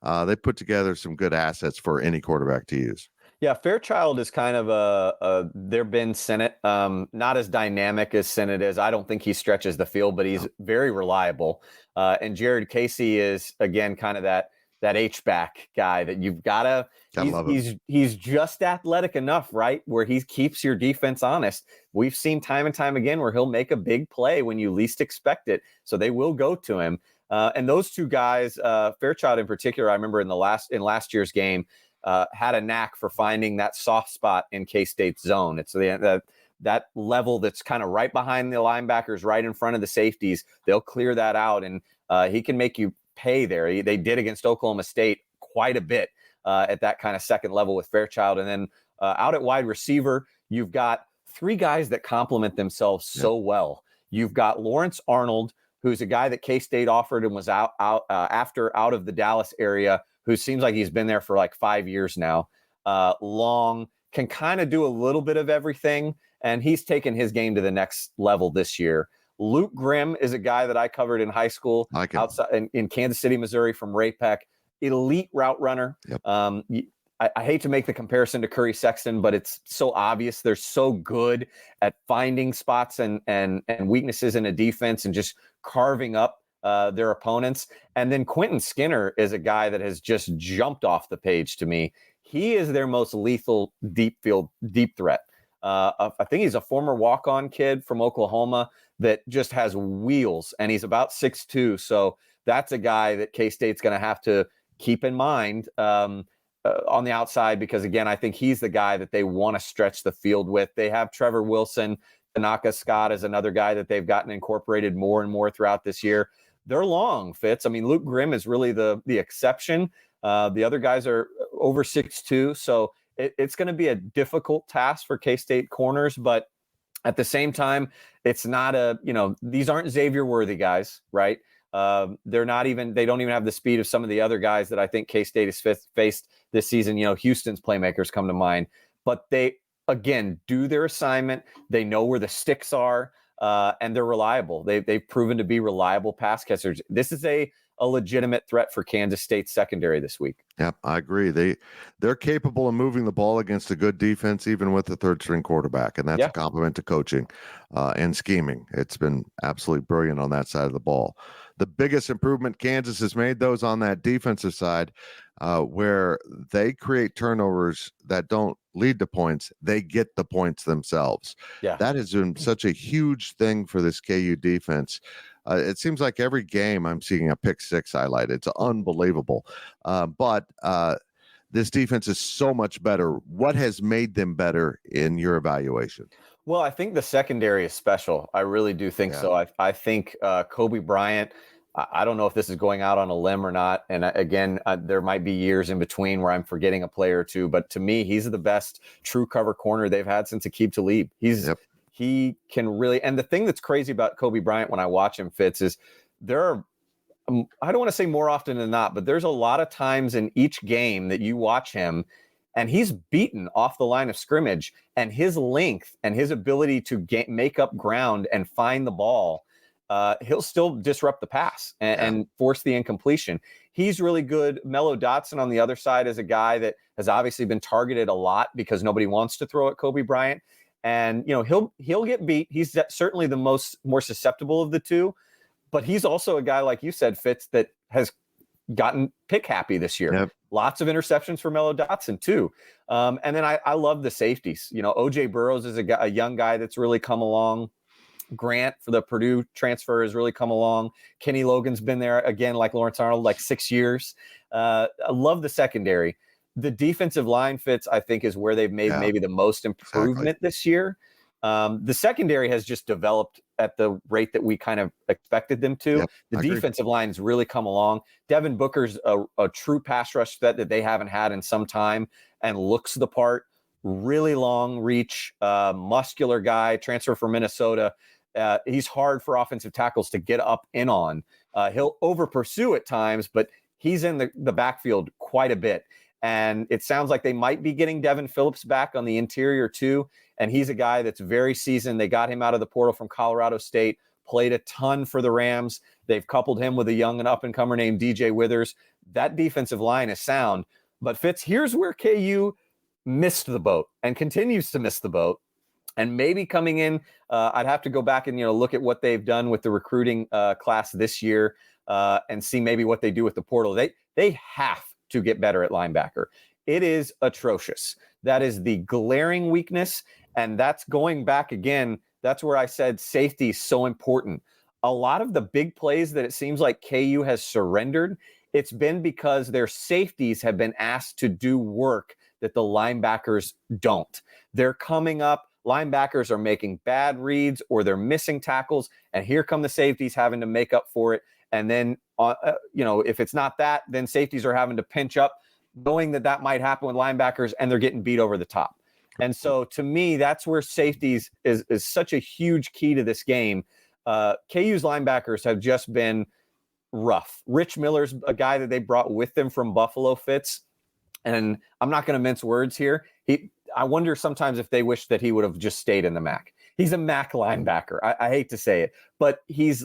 They put together some good assets for any quarterback to use. Yeah, Fairchild is kind of their Ben Sinnott, not as dynamic as Sinnott is. I don't think he stretches the field, but he's very reliable. And Jared Casey is, again, kind of that H-back guy that you've got to – he's just athletic enough, right, where he keeps your defense honest. We've seen time and time again where he'll make a big play when you least expect it, so they will go to him. And those two guys, Fairchild in particular, I remember in last year's game, had a knack for finding that soft spot in K-State's zone. It's that level that's kind of right behind the linebackers, right in front of the safeties. They'll clear that out, and he can make you pay there. They did against Oklahoma State quite a bit at that kind of second level with Fairchild. And then out at wide receiver, you've got three guys that complement themselves so well. You've got Lawrence Arnold, who's a guy that K-State offered and was out of the Dallas area, who seems like he's been there for like 5 years now. Long, can kind of do a little bit of everything, and he's taken his game to the next level this year. Luke Grimm is a guy that I covered in high school outside in Kansas City, Missouri, from Ray-Pec. Elite route runner. Yep. I hate to make the comparison to Curry Sexton, but it's so obvious. They're so good at finding spots and weaknesses in a defense and just carving up their opponents. And then Quentin Skinner is a guy that has just jumped off the page to me. He is their most lethal deep threat. I think he's a former walk-on kid from Oklahoma that just has wheels, and he's about 6'2". So that's a guy that K-State's going to have to keep in mind on the outside, because again, I think he's the guy that they want to stretch the field with. They have Trevor Wilson. Tanaka Scott is another guy that they've gotten incorporated more and more throughout this year. They're long, Fitz. I mean, Luke Grimm is really the exception. The other guys are over 6'2", so it's going to be a difficult task for K-State corners, but at the same time, it's not these aren't Xavier Worthy guys, right? They don't even have the speed of some of the other guys that I think K-State has faced this season. Houston's playmakers come to mind, but they, again, do their assignment. They know where the sticks are, and they're reliable. They've proven to be reliable pass catchers. This is a legitimate threat for Kansas State's secondary this week. Yeah, I agree. They're capable of moving the ball against a good defense, even with the third string quarterback, and that's a compliment to coaching and scheming. It's been absolutely brilliant on that side of the ball. The biggest improvement Kansas has made, those on that defensive side, where they create turnovers that don't lead to points, they get the points themselves. Yeah, that has been such a huge thing for this KU defense. It seems like every game I'm seeing a pick six highlight. It's unbelievable. But this defense is so much better. What has made them better in your evaluation? Well, I think the secondary is special. I really do think so. I think Kobe Bryant, I don't know if this is going out on a limb or not. And again, there might be years in between where I'm forgetting a player or two. But to me, he's the best true cover corner they've had since Aqib Talib. He can really, and the thing that's crazy about Kobe Bryant when I watch him, Fitz, is there are, I don't want to say more often than not, but there's a lot of times in each game that you watch him and he's beaten off the line of scrimmage, and his length and his ability to make up ground and find the ball, he'll still disrupt the pass and force the incompletion. He's really good. Mello Dotson on the other side is a guy that has obviously been targeted a lot because nobody wants to throw at Kobe Bryant. And, he'll get beat. He's certainly the more susceptible of the two, but he's also a guy, like you said, Fitz, that has gotten pick happy this year. Yep. Lots of interceptions for Mello Dotson too. And then I love the safeties. OJ Burrows is a young guy that's really come along. Grant for the Purdue transfer has really come along. Kenny Logan's been there again, like Lawrence Arnold, like 6 years. I love the secondary. The defensive line, Fitz, I think, is where they've made maybe the most improvement this year. The secondary has just developed at the rate that we kind of expected them to. Yep, the defensive line's really come along. Devin Booker's a true pass rush threat that they haven't had in some time and looks the part. Really long reach, muscular guy, transfer from Minnesota. He's hard for offensive tackles to get up in on. He'll over pursue at times, but he's in the backfield quite a bit. And it sounds like they might be getting Devin Phillips back on the interior too. And he's a guy that's very seasoned. They got him out of the portal from Colorado State, played a ton for the Rams. They've coupled him with a young and up-and-comer named DJ Withers. That defensive line is sound. But Fitz, here's where KU missed the boat and continues to miss the boat. And maybe coming in, I'd have to go back and look at what they've done with the recruiting class this year and see maybe what they do with the portal. They have to get better at linebacker. It is atrocious. That is the glaring weakness, and that's going back again. That's where I said safety is so important. A lot of the big plays that it seems like KU has surrendered, it's been because their safeties have been asked to do work that the linebackers don't. They're coming up. Linebackers are making bad reads or they're missing tackles, and here come the safeties having to make up for it. And then, if it's not that, then safeties are having to pinch up, knowing that might happen with linebackers, and they're getting beat over the top. And so, to me, that's where safeties is such a huge key to this game. KU's linebackers have just been rough. Rich Miller's a guy that they brought with them from Buffalo, Fitz, and I'm not going to mince words here. I wonder sometimes if they wish that he would have just stayed in the MAC. He's a MAC linebacker. I hate to say it, but he's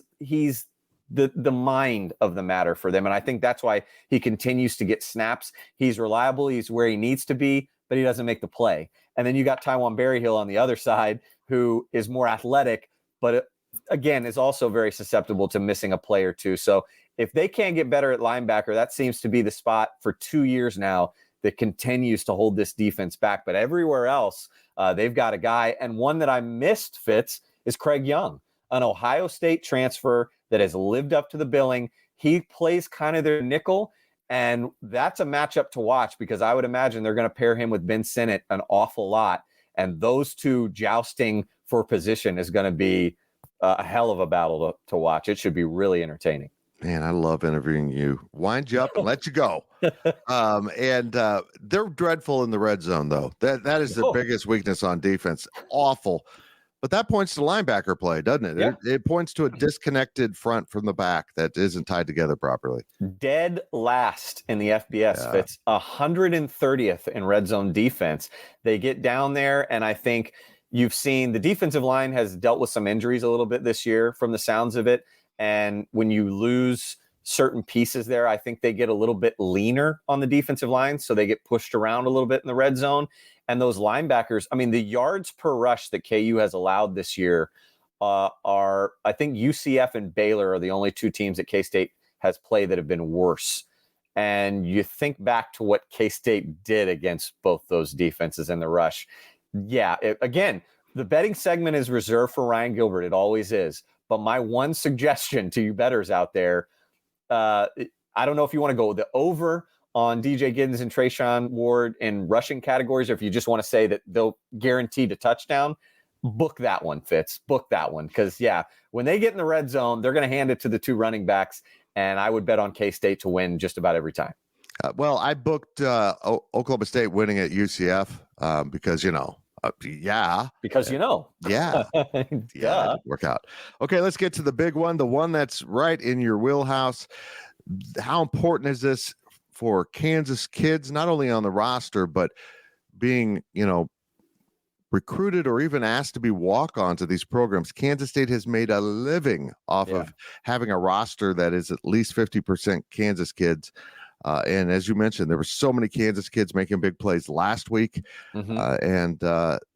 the mind of the matter for them. And I think that's why he continues to get snaps. He's reliable. He's where he needs to be, but he doesn't make the play. And then you got Taiwan Berryhill on the other side, who is more athletic, but again, is also very susceptible to missing a play or two. So if they can't get better at linebacker, that seems to be the spot for 2 years now that continues to hold this defense back. But everywhere else, they've got a guy. And one that I missed, Fitz, is Craig Young, an Ohio State transfer that has lived up to the billing. He plays kind of their nickel, and that's a matchup to watch because I would imagine they're going to pair him with Ben Sinnott an awful lot. And those two jousting for position is going to be a hell of a battle to watch. It should be really entertaining. Man, I love interviewing you. Wind you up and let you go. And they're dreadful in the red zone, though. That is their biggest weakness on defense. Awful. But that points to linebacker play, doesn't it? Yeah. It points to a disconnected front from the back that isn't tied together properly. Dead last in the FBS. It's 130th in red zone defense. They get down there, and I think you've seen the defensive line has dealt with some injuries a little bit this year from the sounds of it. And when you lose certain pieces there, I think they get a little bit leaner on the defensive line. So they get pushed around a little bit in the red zone. And those linebackers, I mean, the yards per rush that KU has allowed this year are, I think UCF and Baylor are the only two teams that K-State has played that have been worse. And you think back to what K-State did against both those defenses in the rush. Yeah, again, the betting segment is reserved for Ryan Gilbert. It always is. But my one suggestion to you bettors out there, I don't know if you want to go the over on DJ Giddens and Trayshawn Ward in rushing categories, or if you just want to say that they'll guarantee a touchdown, book that one, Fitz. Book that one. Because, when they get in the red zone, they're going to hand it to the two running backs, and I would bet on K-State to win just about every time. Well, I booked Oklahoma State winning at UCF because, because yeah, work out. Okay, let's get to the big one, the one that's right in your wheelhouse. How important is this for Kansas kids, not only on the roster, but being, recruited or even asked to be walk-ons to these programs? Kansas State has made a living off of having a roster that is at least 50% Kansas kids. And as you mentioned, there were so many Kansas kids making big plays last week. And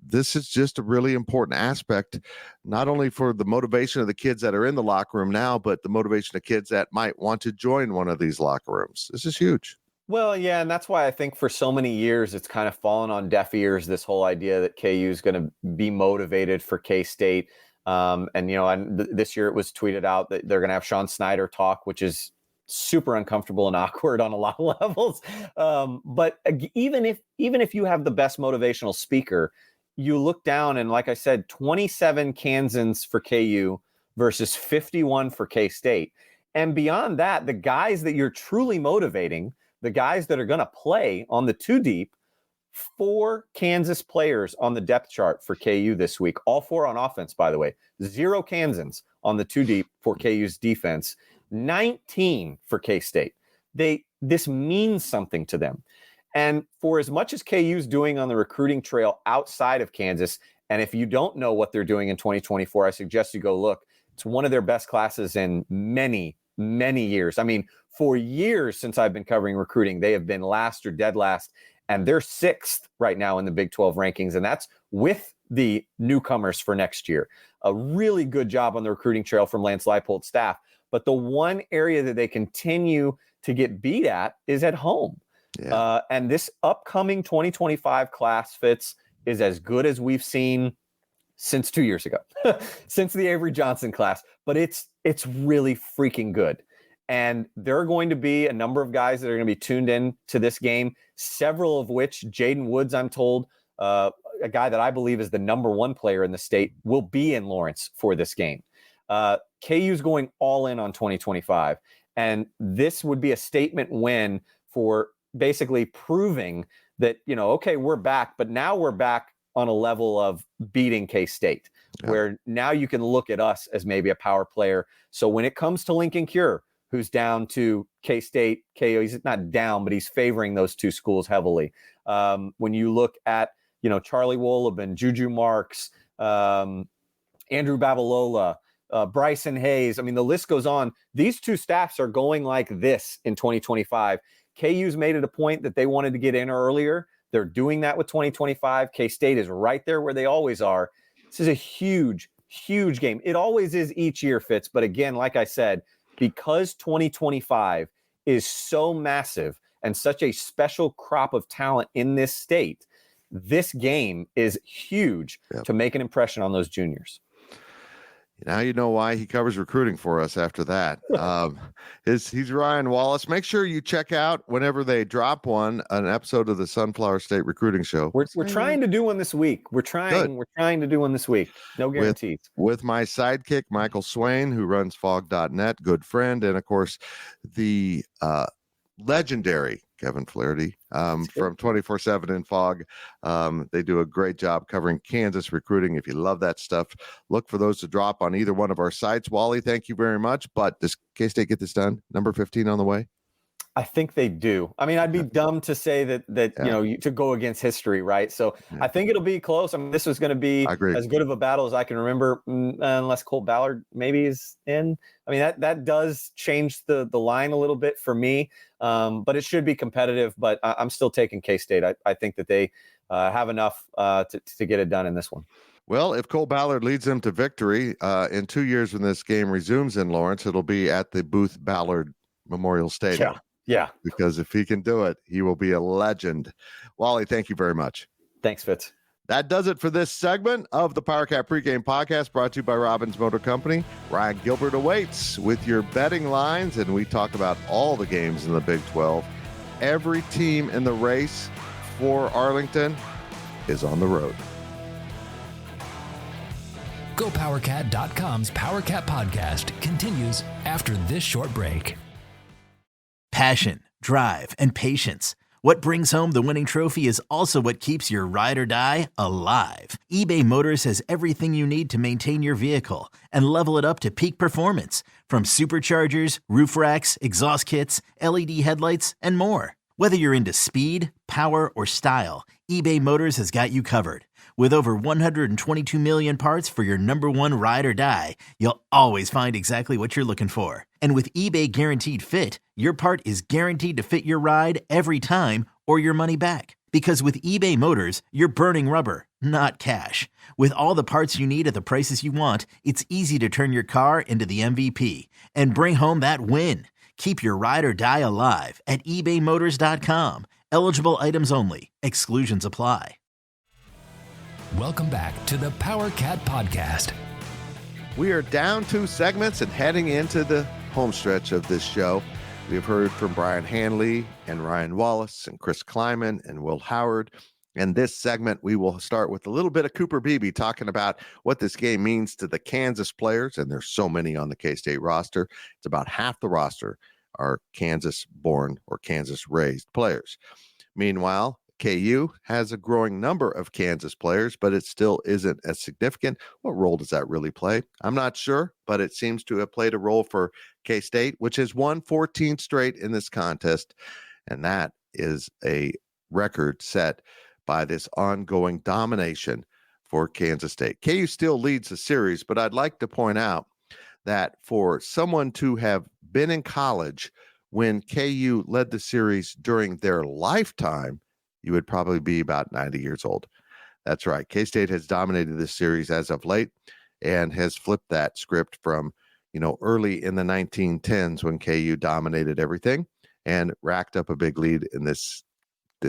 this is just a really important aspect, not only for the motivation of the kids that are in the locker room now, but the motivation of kids that might want to join one of these locker rooms. This is huge. Well, yeah, and that's why I think for so many years it's kind of fallen on deaf ears, this whole idea that KU is going to be motivated for K-State. This year it was tweeted out that they're going to have Sean Snyder talk, which is super uncomfortable and awkward on a lot of levels. But even if you have the best motivational speaker, you look down and, like I said, 27 Kansans for KU versus 51 for K-State. And beyond that, the guys that you're truly motivating, the guys that are going to play on the 2 deep, 4 Kansas players on the depth chart for KU this week, all 4 on offense, by the way, 0 Kansans on the 2 deep for KU's defense, 19 for K-State. This means something to them. And for as much as KU's doing on the recruiting trail outside of Kansas, and if you don't know what they're doing in 2024, I suggest you go look. It's one of their best classes in many, many years. I mean, for years since I've been covering recruiting, they have been last or dead last, and they're 6th right now in the Big 12 rankings, and that's with the newcomers for next year. A really good job on the recruiting trail from Lance Leipold's staff. But the one area that they continue to get beat at is at home. Yeah. And this upcoming 2025 class, Fitz, is as good as we've seen since 2 years ago, since the Avery Johnson class. But it's really freaking good. And there are going to be a number of guys that are going to be tuned in to this game, several of which, Jaden Woods, I'm told, a guy that I believe is the number 1 player in the state, will be in Lawrence for this game. KU's going all in on 2025. And this would be a statement win for basically proving that, okay, we're back, but now we're back on a level of beating K-State, where now you can look at us as maybe a power player. So when it comes to Lincoln Cure, who's down to K-State, KU, he's not down, but he's favoring those 2 schools heavily. When you look at, Charlie Wolobin, Juju Marks, Andrew Babalola, Bryson Hayes. I mean, the list goes on. These 2 staffs are going like this in 2025. KU's made it a point that they wanted to get in earlier. They're doing that with 2025. K-State is right there where they always are. This is a huge, huge game. It always is each year, Fitz. But again, like I said, because 2025 is so massive and such a special crop of talent in this state, this game is huge to make an impression on those juniors. Now you know why he covers recruiting for us after that. He's Ryan Wallace. Make sure you check out, whenever they drop an episode of the Sunflower State Recruiting Show. We're trying to do one this week. We're trying to do one this week. No guarantees. With my sidekick, Michael Swain, who runs fog.net, good friend, and of course the legendary Kevin Flaherty from 24/7 in Fog. They do a great job covering Kansas recruiting. If you love that stuff, look for those to drop on either one of our sites. Wally, thank you very much. But does K-State get this done? Number 15 on the way? I think they do. I mean, I'd be dumb to say that to go against history, right? So I think it'll be close. I mean, this was going to be as good of a battle as I can remember, unless Cole Ballard maybe is in. I mean, that does change the line a little bit for me, but it should be competitive. But I'm still taking K-State. I think that they have enough to get it done in this one. Well, if Cole Ballard leads them to victory in 2 years when this game resumes in Lawrence, it'll be at the Booth Ballard Memorial Stadium. Yeah. Because if he can do it, he will be a legend. Wally, thank you very much. Thanks, Fitz. That does it for this segment of the Powercat Pregame Podcast, brought to you by Robbins Motor Company. Ryan Gilbert awaits with your betting lines, and we talk about all the games in the Big 12. Every team in the race for Arlington is on the road. GoPowercat.com's Powercat Podcast continues after this short break. Passion, drive, and patience. What brings home the winning trophy is also what keeps your ride or die alive. eBay Motors has everything you need to maintain your vehicle and level it up to peak performance, from superchargers, roof racks, exhaust kits, LED headlights, and more. Whether you're into speed, power, or style, eBay Motors has got you covered. With over 122 million parts for your number one ride or die, you'll always find exactly what you're looking for. And with eBay Guaranteed Fit, your part is guaranteed to fit your ride every time or your money back. Because with eBay Motors, you're burning rubber, not cash. With all the parts you need at the prices you want, it's easy to turn your car into the MVP and bring home that win. Keep your ride or die alive at ebaymotors.com. Eligible items only. Exclusions apply. Welcome back to the Powercat Podcast. We are down 2 segments and heading into the home stretch of this show. We have heard from Brien Hanley and Ryan Wallace and Chris Kleiman and Will Howard. And this segment, we will start with a little bit of Cooper Beebe talking about what this game means to the Kansas players. And there's so many on the K-State roster. It's about half the roster are Kansas-born or Kansas-raised players. Meanwhile, KU has a growing number of Kansas players, but it still isn't as significant. What role does that really play? I'm not sure, but it seems to have played a role for K-State, which has won 14 straight in this contest. And that is a record set by this ongoing domination for Kansas State. KU still leads the series, but I'd like to point out that for someone to have been in college when KU led the series during their lifetime, you would probably be about 90 years old. That's right. K-State has dominated this series as of late and has flipped that script from, early in the 1910s when KU dominated everything and racked up a big lead in this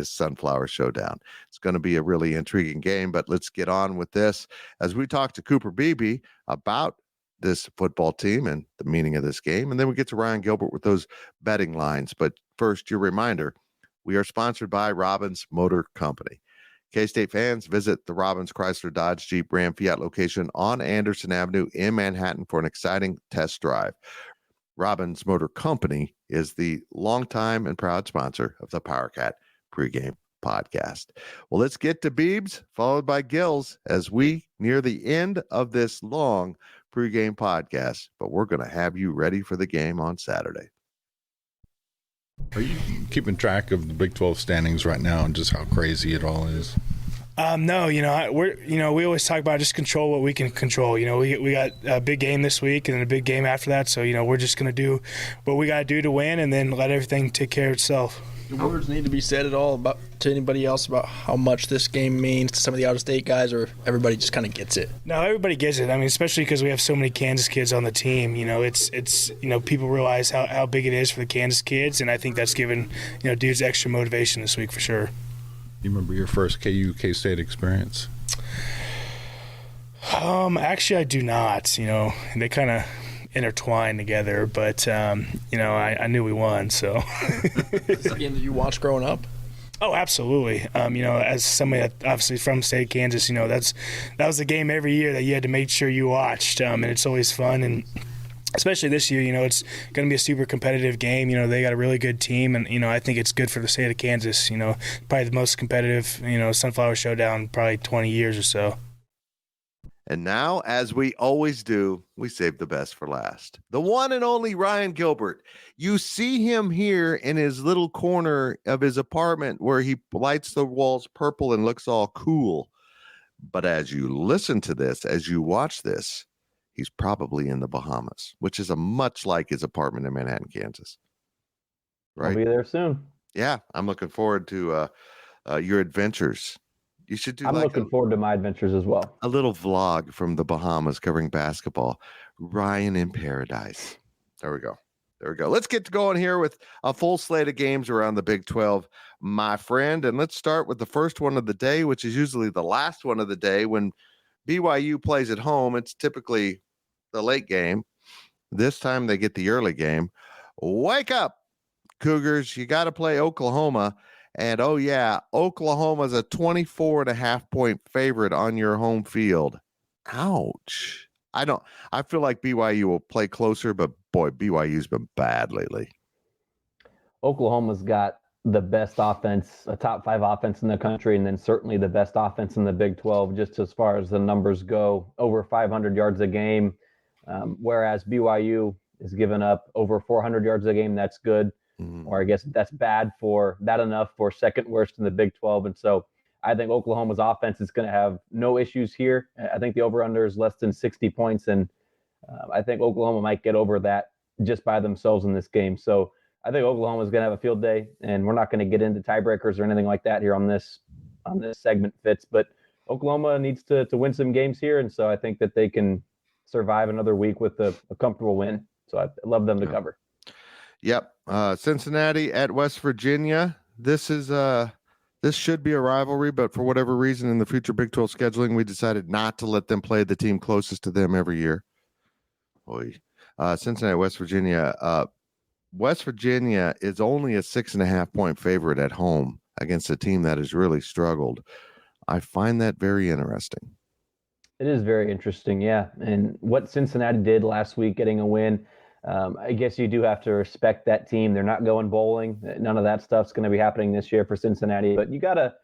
Sunflower Showdown. It's going to be a really intriguing game, but let's get on with this as we talk to Cooper Beebe about this football team and the meaning of this game. And then we get to Ryan Gilbert with those betting lines. But first, your reminder, we are sponsored by Robbins Motor Company. K-State fans, visit the Robbins Chrysler Dodge Jeep Ram Fiat location on Anderson Avenue in Manhattan for an exciting test drive. Robbins Motor Company is the longtime and proud sponsor of the Powercat Pregame Podcast. Well, let's get to Beebs, followed by Gills, as we near the end of this long pregame podcast, but we're going to have you ready for the game on Saturday. Are you keeping track of the Big 12 standings right now and just how crazy it all is? No, we always talk about just control what we can control. We got a big game this week and then a big game after that. So, we're just going to do what we got to do to win and then let everything take care of itself. Do words need to be said at all to anybody else about how much this game means to some of the out-of-state guys, or everybody just kind of gets it? No, everybody gets it. I mean, especially because we have so many Kansas kids on the team. It's people realize how big it is for the Kansas kids, and I think that's given dudes extra motivation this week for sure. You remember your first K-State experience? Actually, I do not. They kind of intertwined together, but I knew we won. So, is the game that you watched growing up? Oh, absolutely. As somebody that obviously from the state of Kansas, that was the game every year that you had to make sure you watched, and it's always fun. And especially this year, it's going to be a super competitive game. They got a really good team, and I think it's good for the state of Kansas. Probably the most competitive, Sunflower Showdown, probably 20 years or so. And now, as we always do, we save the best for last. The one and only Ryan Gilbert. You see him here in his little corner of his apartment where he lights the walls purple and looks all cool. But as you listen to this, as you watch this, he's probably in the Bahamas, which is much like his apartment in Manhattan, Kansas. Right? I'll be there soon. Yeah, I'm looking forward to your adventures. You should do. I'm looking forward to my adventures as well. A little vlog from the Bahamas covering basketball. Ryan in paradise. There we go. Let's get going here with a full slate of games around the Big 12, my friend. And let's start with the first one of the day, which is usually the last one of the day. When BYU plays at home, it's typically the late game. This time they get the early game. Wake up, Cougars. You got to play Oklahoma. And, oh, yeah, Oklahoma's a 24.5-point favorite on your home field. Ouch. I feel like BYU will play closer, but, boy, BYU's been bad lately. Oklahoma's got the best offense, a top 5 offense in the country, and then certainly the best offense in the Big 12, just as far as the numbers go, over 500 yards a game, whereas BYU is giving up over 400 yards a game. That's good. or I guess that's bad enough for second worst in the Big 12. And so I think Oklahoma's offense is going to have no issues here. I think the over-under is less than 60 points, and I think Oklahoma might get over that just by themselves in this game. So I think Oklahoma is going to have a field day, and we're not going to get into tiebreakers or anything like that here on this segment, Fitz. But Oklahoma needs to win some games here, and so I think that they can survive another week with a comfortable win. So I love them to cover. Yep. Cincinnati at West Virginia. This should be a rivalry, but for whatever reason in the future Big 12 scheduling, we decided not to let them play the team closest to them every year. Cincinnati, West Virginia. West Virginia is only a 6.5 point favorite at home against a team that has really struggled. I find that very interesting. It is very interesting, yeah. And what Cincinnati did last week, getting a win, I guess you do have to respect that team. They're not going bowling. None of that stuff's going to be happening this year for Cincinnati. But you gotta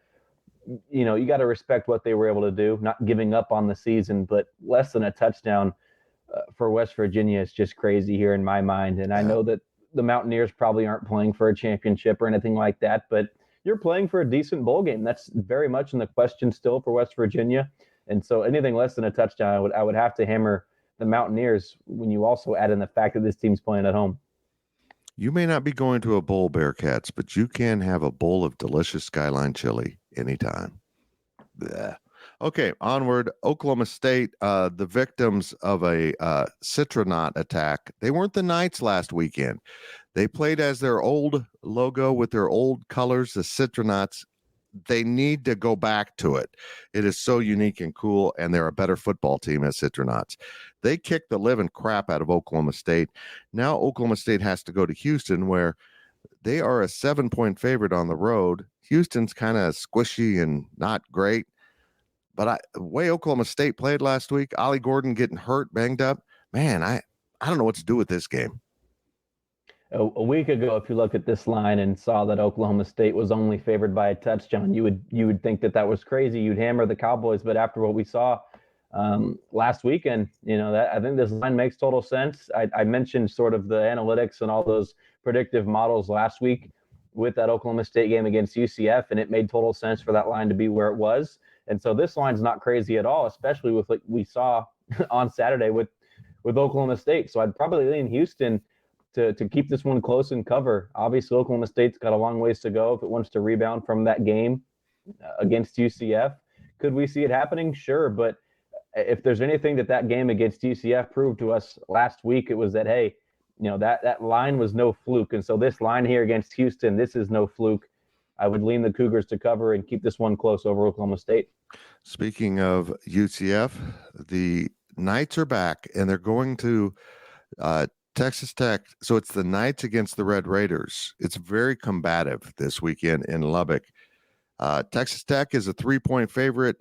respect what they were able to do. Not giving up on the season, but less than a touchdown for West Virginia is just crazy here in my mind. And I know that the Mountaineers probably aren't playing for a championship or anything like that, but you're playing for a decent bowl game. That's very much in the question still for West Virginia. And so anything less than a touchdown, I would have to hammer the Mountaineers when you also add in the fact that this team's playing at home. You may not be going to a bowl, Bearcats, but you can have a bowl of delicious Skyline chili anytime. Blech. Okay, onward. Oklahoma State, the victims of a Citronaut attack. They weren't the Knights last weekend. They played as their old logo with their old colors, the Citronauts. They need to go back to it. It is so unique and cool, and they're a better football team as Citronauts. They kicked the living crap out of Oklahoma State. Now Oklahoma State has to go to Houston, where they are a 7-point favorite on the road. Houston's kind of squishy and not great. But the way Oklahoma State played last week, Ollie Gordon getting hurt, banged up, man, I don't know what to do with this game. A week ago, if you looked at this line and saw that Oklahoma State was only favored by a touchdown, you would think that was crazy. You'd hammer the Cowboys. But after what we saw last weekend, I think this line makes total sense. I mentioned sort of the analytics and all those predictive models last week with that Oklahoma State game against UCF, and it made total sense for that line to be where it was. And so this line's not crazy at all, especially with what we saw on Saturday with Oklahoma State. So I'd probably lean Houston to keep this one close and cover. Obviously, Oklahoma State's got a long ways to go if it wants to rebound from that game against UCF. Could we see it happening? Sure. But if there's anything that game against UCF proved to us last week, it was that, hey, that line was no fluke. And so this line here against Houston, this is no fluke. I would lean the Cougars to cover and keep this one close over Oklahoma State. Speaking of UCF, the Knights are back, and they're going to Texas Tech. So it's the Knights against the Red Raiders. It's very combative this weekend in Lubbock. Texas Tech is a 3-point favorite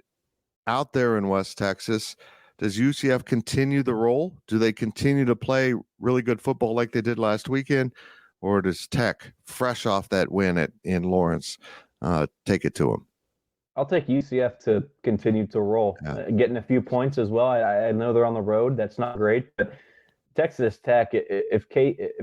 out there in West Texas. Does UCF continue the roll? Do they continue to play really good football like they did last weekend? Or does Tech, fresh off that win in Lawrence, take it to them? I'll take UCF to continue to roll, getting a few points as well. I know they're on the road. That's not great. But Texas Tech, if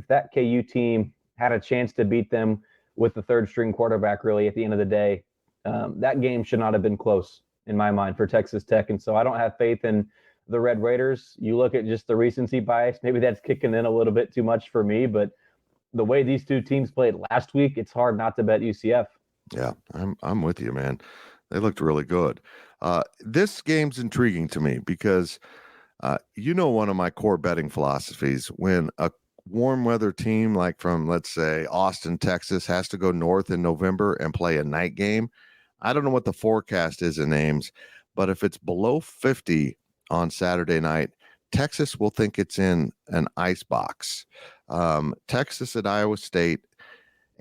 that KU team had a chance to beat them with the third-string quarterback really at the end of the day, that game should not have been close in my mind for Texas Tech. And so I don't have faith in the Red Raiders. You look at just the recency bias. Maybe that's kicking in a little bit too much for me, but the way these two teams played last week, it's hard not to bet UCF. Yeah, I'm with you, man. They looked really good. This game's intriguing to me because, one of my core betting philosophies, when a warm weather team like from, let's say, Austin, Texas, has to go north in November and play a night game, I don't know what the forecast is in Ames, but if it's below 50 on Saturday night, Texas will think it's in an ice box. Texas at Iowa State.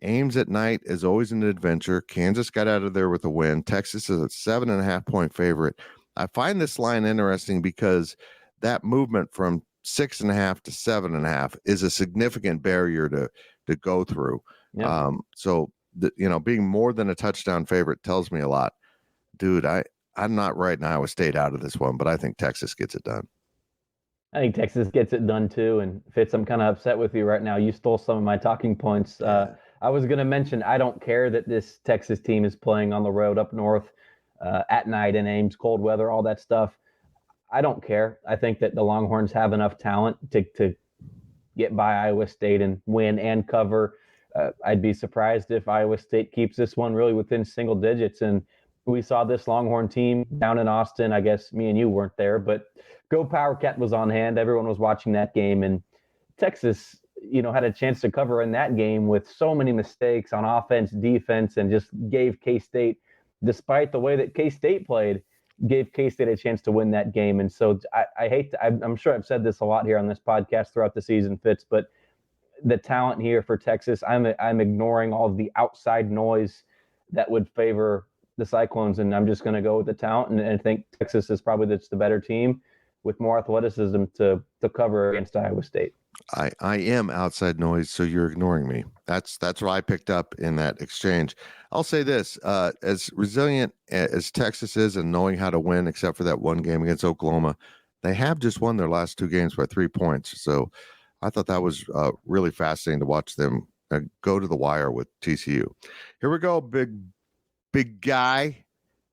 Ames at night is always an adventure. Kansas got out of there with a win. Texas is a 7.5 point favorite. I find this line interesting because that movement from 6.5 to 7.5 is a significant barrier to go through. Yeah. Being more than a touchdown favorite tells me a lot. Dude, I'm not writing Iowa State out of this one, but I think Texas gets it done. I think Texas gets it done too. And Fitz, I'm kind of upset with you right now. You stole some of my talking points. I was going to mention I don't care that this Texas team is playing on the road up north at night in Ames, cold weather, all that stuff. I don't care. I think that the Longhorns have enough talent to get by Iowa State and win and cover. I'd be surprised if Iowa State keeps this one really within single digits. And we saw this Longhorn team down in Austin. I guess me and you weren't there, but GoPowercat was on hand. Everyone was watching that game. And Texas, had a chance to cover in that game with so many mistakes on offense, defense, and just gave K-State, despite the way that K-State played, gave K-State a chance to win that game. And so I hate to, I'm sure I've said this a lot here on this podcast throughout the season, Fitz, but the talent here for Texas, I'm ignoring all of the outside noise that would favor the Cyclones, and I'm just going to go with the talent, and I think Texas is probably the better team with more athleticism to cover against Iowa State. I am outside noise, so you're ignoring me. That's what I picked up in that exchange. I'll say this, as resilient as Texas is and knowing how to win, except for that one game against Oklahoma, they have just won their last 2 games by 3 points. So I thought that was really fascinating to watch them go to the wire with TCU. Here we go, big guy.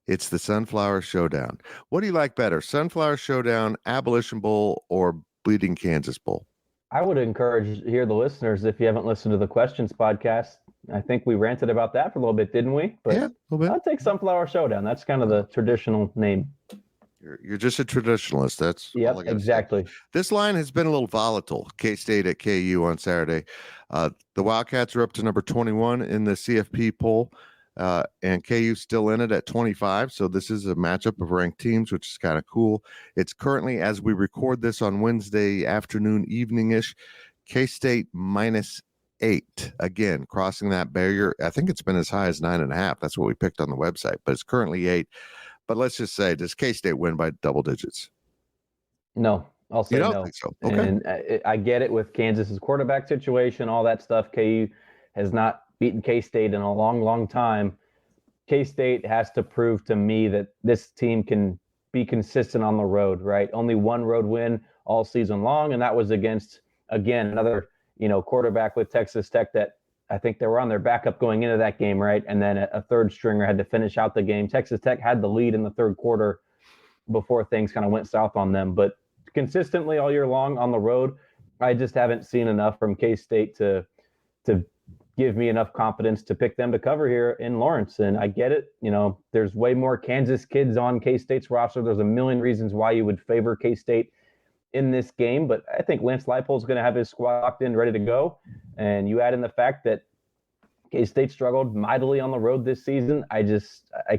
It's the Sunflower Showdown. What do you like better, Sunflower Showdown, Abolition Bowl, or Bleeding Kansas Bowl? I would encourage the listeners, if you haven't listened to the Questions podcast, I think we ranted about that for a little bit, didn't we? But yeah, a little bit. I'll take Sunflower Showdown. That's kind of the traditional name. You're just a traditionalist. That's yep, exactly. Say. This line has been a little volatile. K-State at KU on Saturday. The Wildcats are up to number 21 in the CFP poll. And KU still in it at 25. So this is a matchup of ranked teams, which is kind of cool. It's currently, as we record this on Wednesday afternoon, evening-ish, K-State -8. Again, crossing that barrier. I think it's been as high as 9.5. That's what we picked on the website, but it's currently 8. But let's just say, does K-State win by double digits? No, I'll say no. Think so. Okay. And I get it with Kansas's quarterback situation, all that stuff. KU has not beaten K-State in a long, long time. K-State has to prove to me that this team can be consistent on the road, right? Only one road win all season long, and that was against, again, another, quarterback with Texas Tech that I think they were on their backup going into that game, right? And then a third stringer had to finish out the game. Texas Tech had the lead in the third quarter before things kind of went south on them. But consistently all year long on the road, I just haven't seen enough from K-State to give me enough confidence to pick them to cover here in Lawrence. And I get it. There's way more Kansas kids on K-State's roster. There's a million reasons why you would favor K-State in this game, but I think Lance Leipold's going to have his squad locked in, ready to go. And you add in the fact that K-State struggled mightily on the road this season. I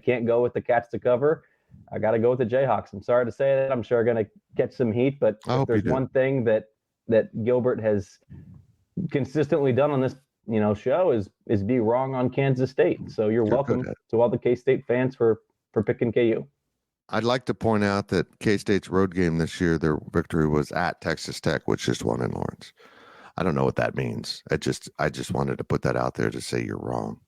can't go with the Cats to cover. I got to go with the Jayhawks. I'm sorry to say that. I'm sure I'm going to catch some heat, but if there's one thing that Gilbert has consistently done on this show is be wrong on Kansas State. So you're welcome to all the K-State fans for picking KU. I'd like to point out that K-State's road game this year, their victory was at Texas Tech, which just won in Lawrence. I don't know what that means. I just wanted to put that out there to say you're wrong.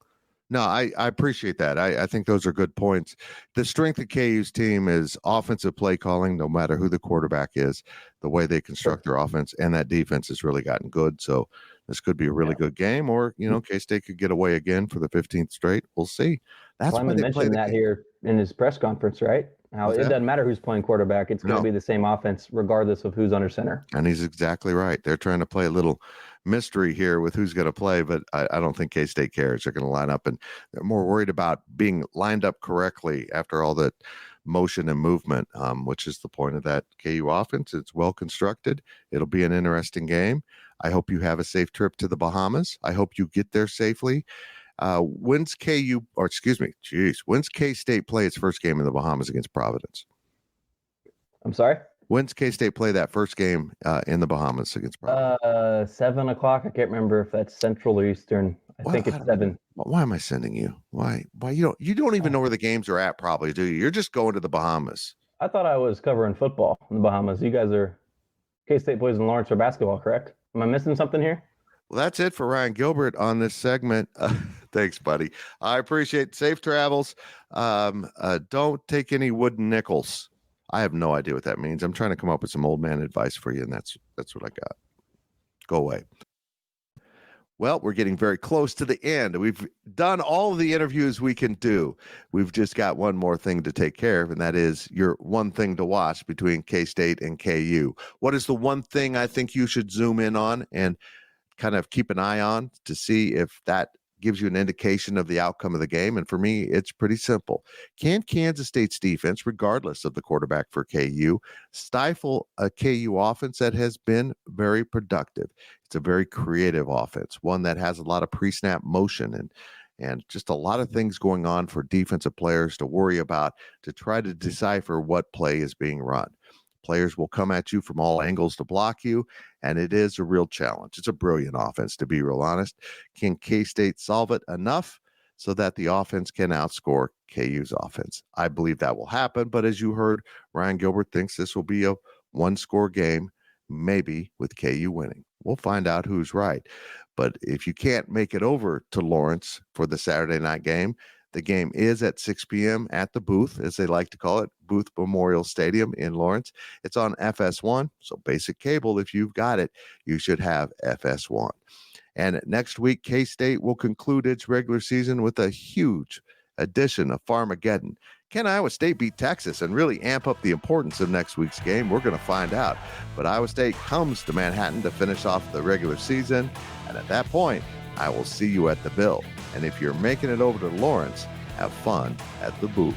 No, I appreciate that. I think those are good points. The strength of KU's team is offensive play calling, no matter who the quarterback is, the way they construct their offense, and that defense has really gotten good. So this could be a really good game, or, K-State could get away again for the 15th straight. We'll see. That's Lyman mentioned that here in his press conference, right? How it doesn't matter who's playing quarterback. It's going to be the same offense regardless of who's under center. And he's exactly right. They're trying to play a little mystery here with who's going to play, but I don't think K-State cares. They're going to line up, and they're more worried about being lined up correctly after all that motion and movement, which is the point of that KU offense. It's well constructed. It'll be an interesting game. I hope you have a safe trip to the Bahamas. I hope you get there safely. When's K-State play its first game in the Bahamas against Providence? I'm sorry? When's K-State play that first game in the Bahamas against Providence? 7 o'clock. I can't remember if that's Central or Eastern. I think it's 7. Why am I sending you? Why you don't even know where the games are at, probably, do you? You're just going to the Bahamas. I thought I was covering football in the Bahamas. You guys are K-State boys in Lawrence for basketball, correct? Am I missing something here? Well, that's it for Ryan Gilbert on this segment. Thanks, buddy. I appreciate safe travels. Don't take any wooden nickels. I have no idea what that means. I'm trying to come up with some old man advice for you, and that's what I got. Go away. Well, we're getting very close to the end. We've done all of the interviews we can do. We've just got one more thing to take care of, and that is your one thing to watch between K-State and KU. What is the one thing I think you should zoom in on and kind of keep an eye on to see if that gives you an indication of the outcome of the game? And for me, it's pretty simple. Can Kansas State's defense, regardless of the quarterback for KU, stifle a KU offense that has been very productive? It's a very creative offense, one that has a lot of pre-snap motion and just a lot of things going on for defensive players to worry about to try to decipher what play is being run. Players will come at you from all angles to block you, and it is a real challenge. It's a brilliant offense, to be real honest. Can K-State solve it enough so that the offense can outscore KU's offense? I believe that will happen, but as you heard, Ryan Gilbert thinks this will be a one-score game, maybe with KU winning. We'll find out who's right. But if you can't make it over to Lawrence for the Saturday night game, the game is at 6 p.m. at the Booth, as they like to call it, Booth Memorial Stadium in Lawrence. It's on FS1, so basic cable, if you've got it, you should have FS1. And next week, K-State will conclude its regular season with a huge edition of Farmageddon. Can Iowa State beat Texas and really amp up the importance of next week's game? We're going to find out. But Iowa State comes to Manhattan to finish off the regular season, and at that point, I will see you at the Bill. And if you're making it over to Lawrence, have fun at the Booth.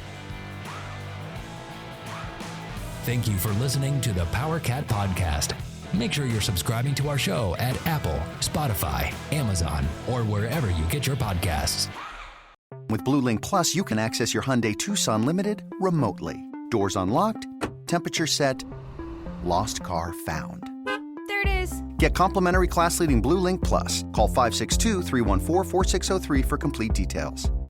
Thank you for listening to the Powercat Podcast. Make sure you're subscribing to our show at Apple, Spotify, Amazon, or wherever you get your podcasts. With Blue Link Plus, you can access your Hyundai Tucson Limited remotely. Doors unlocked, temperature set, lost car found. There it is. Get complimentary class-leading Blue Link Plus. Call 562-314-4603 for complete details.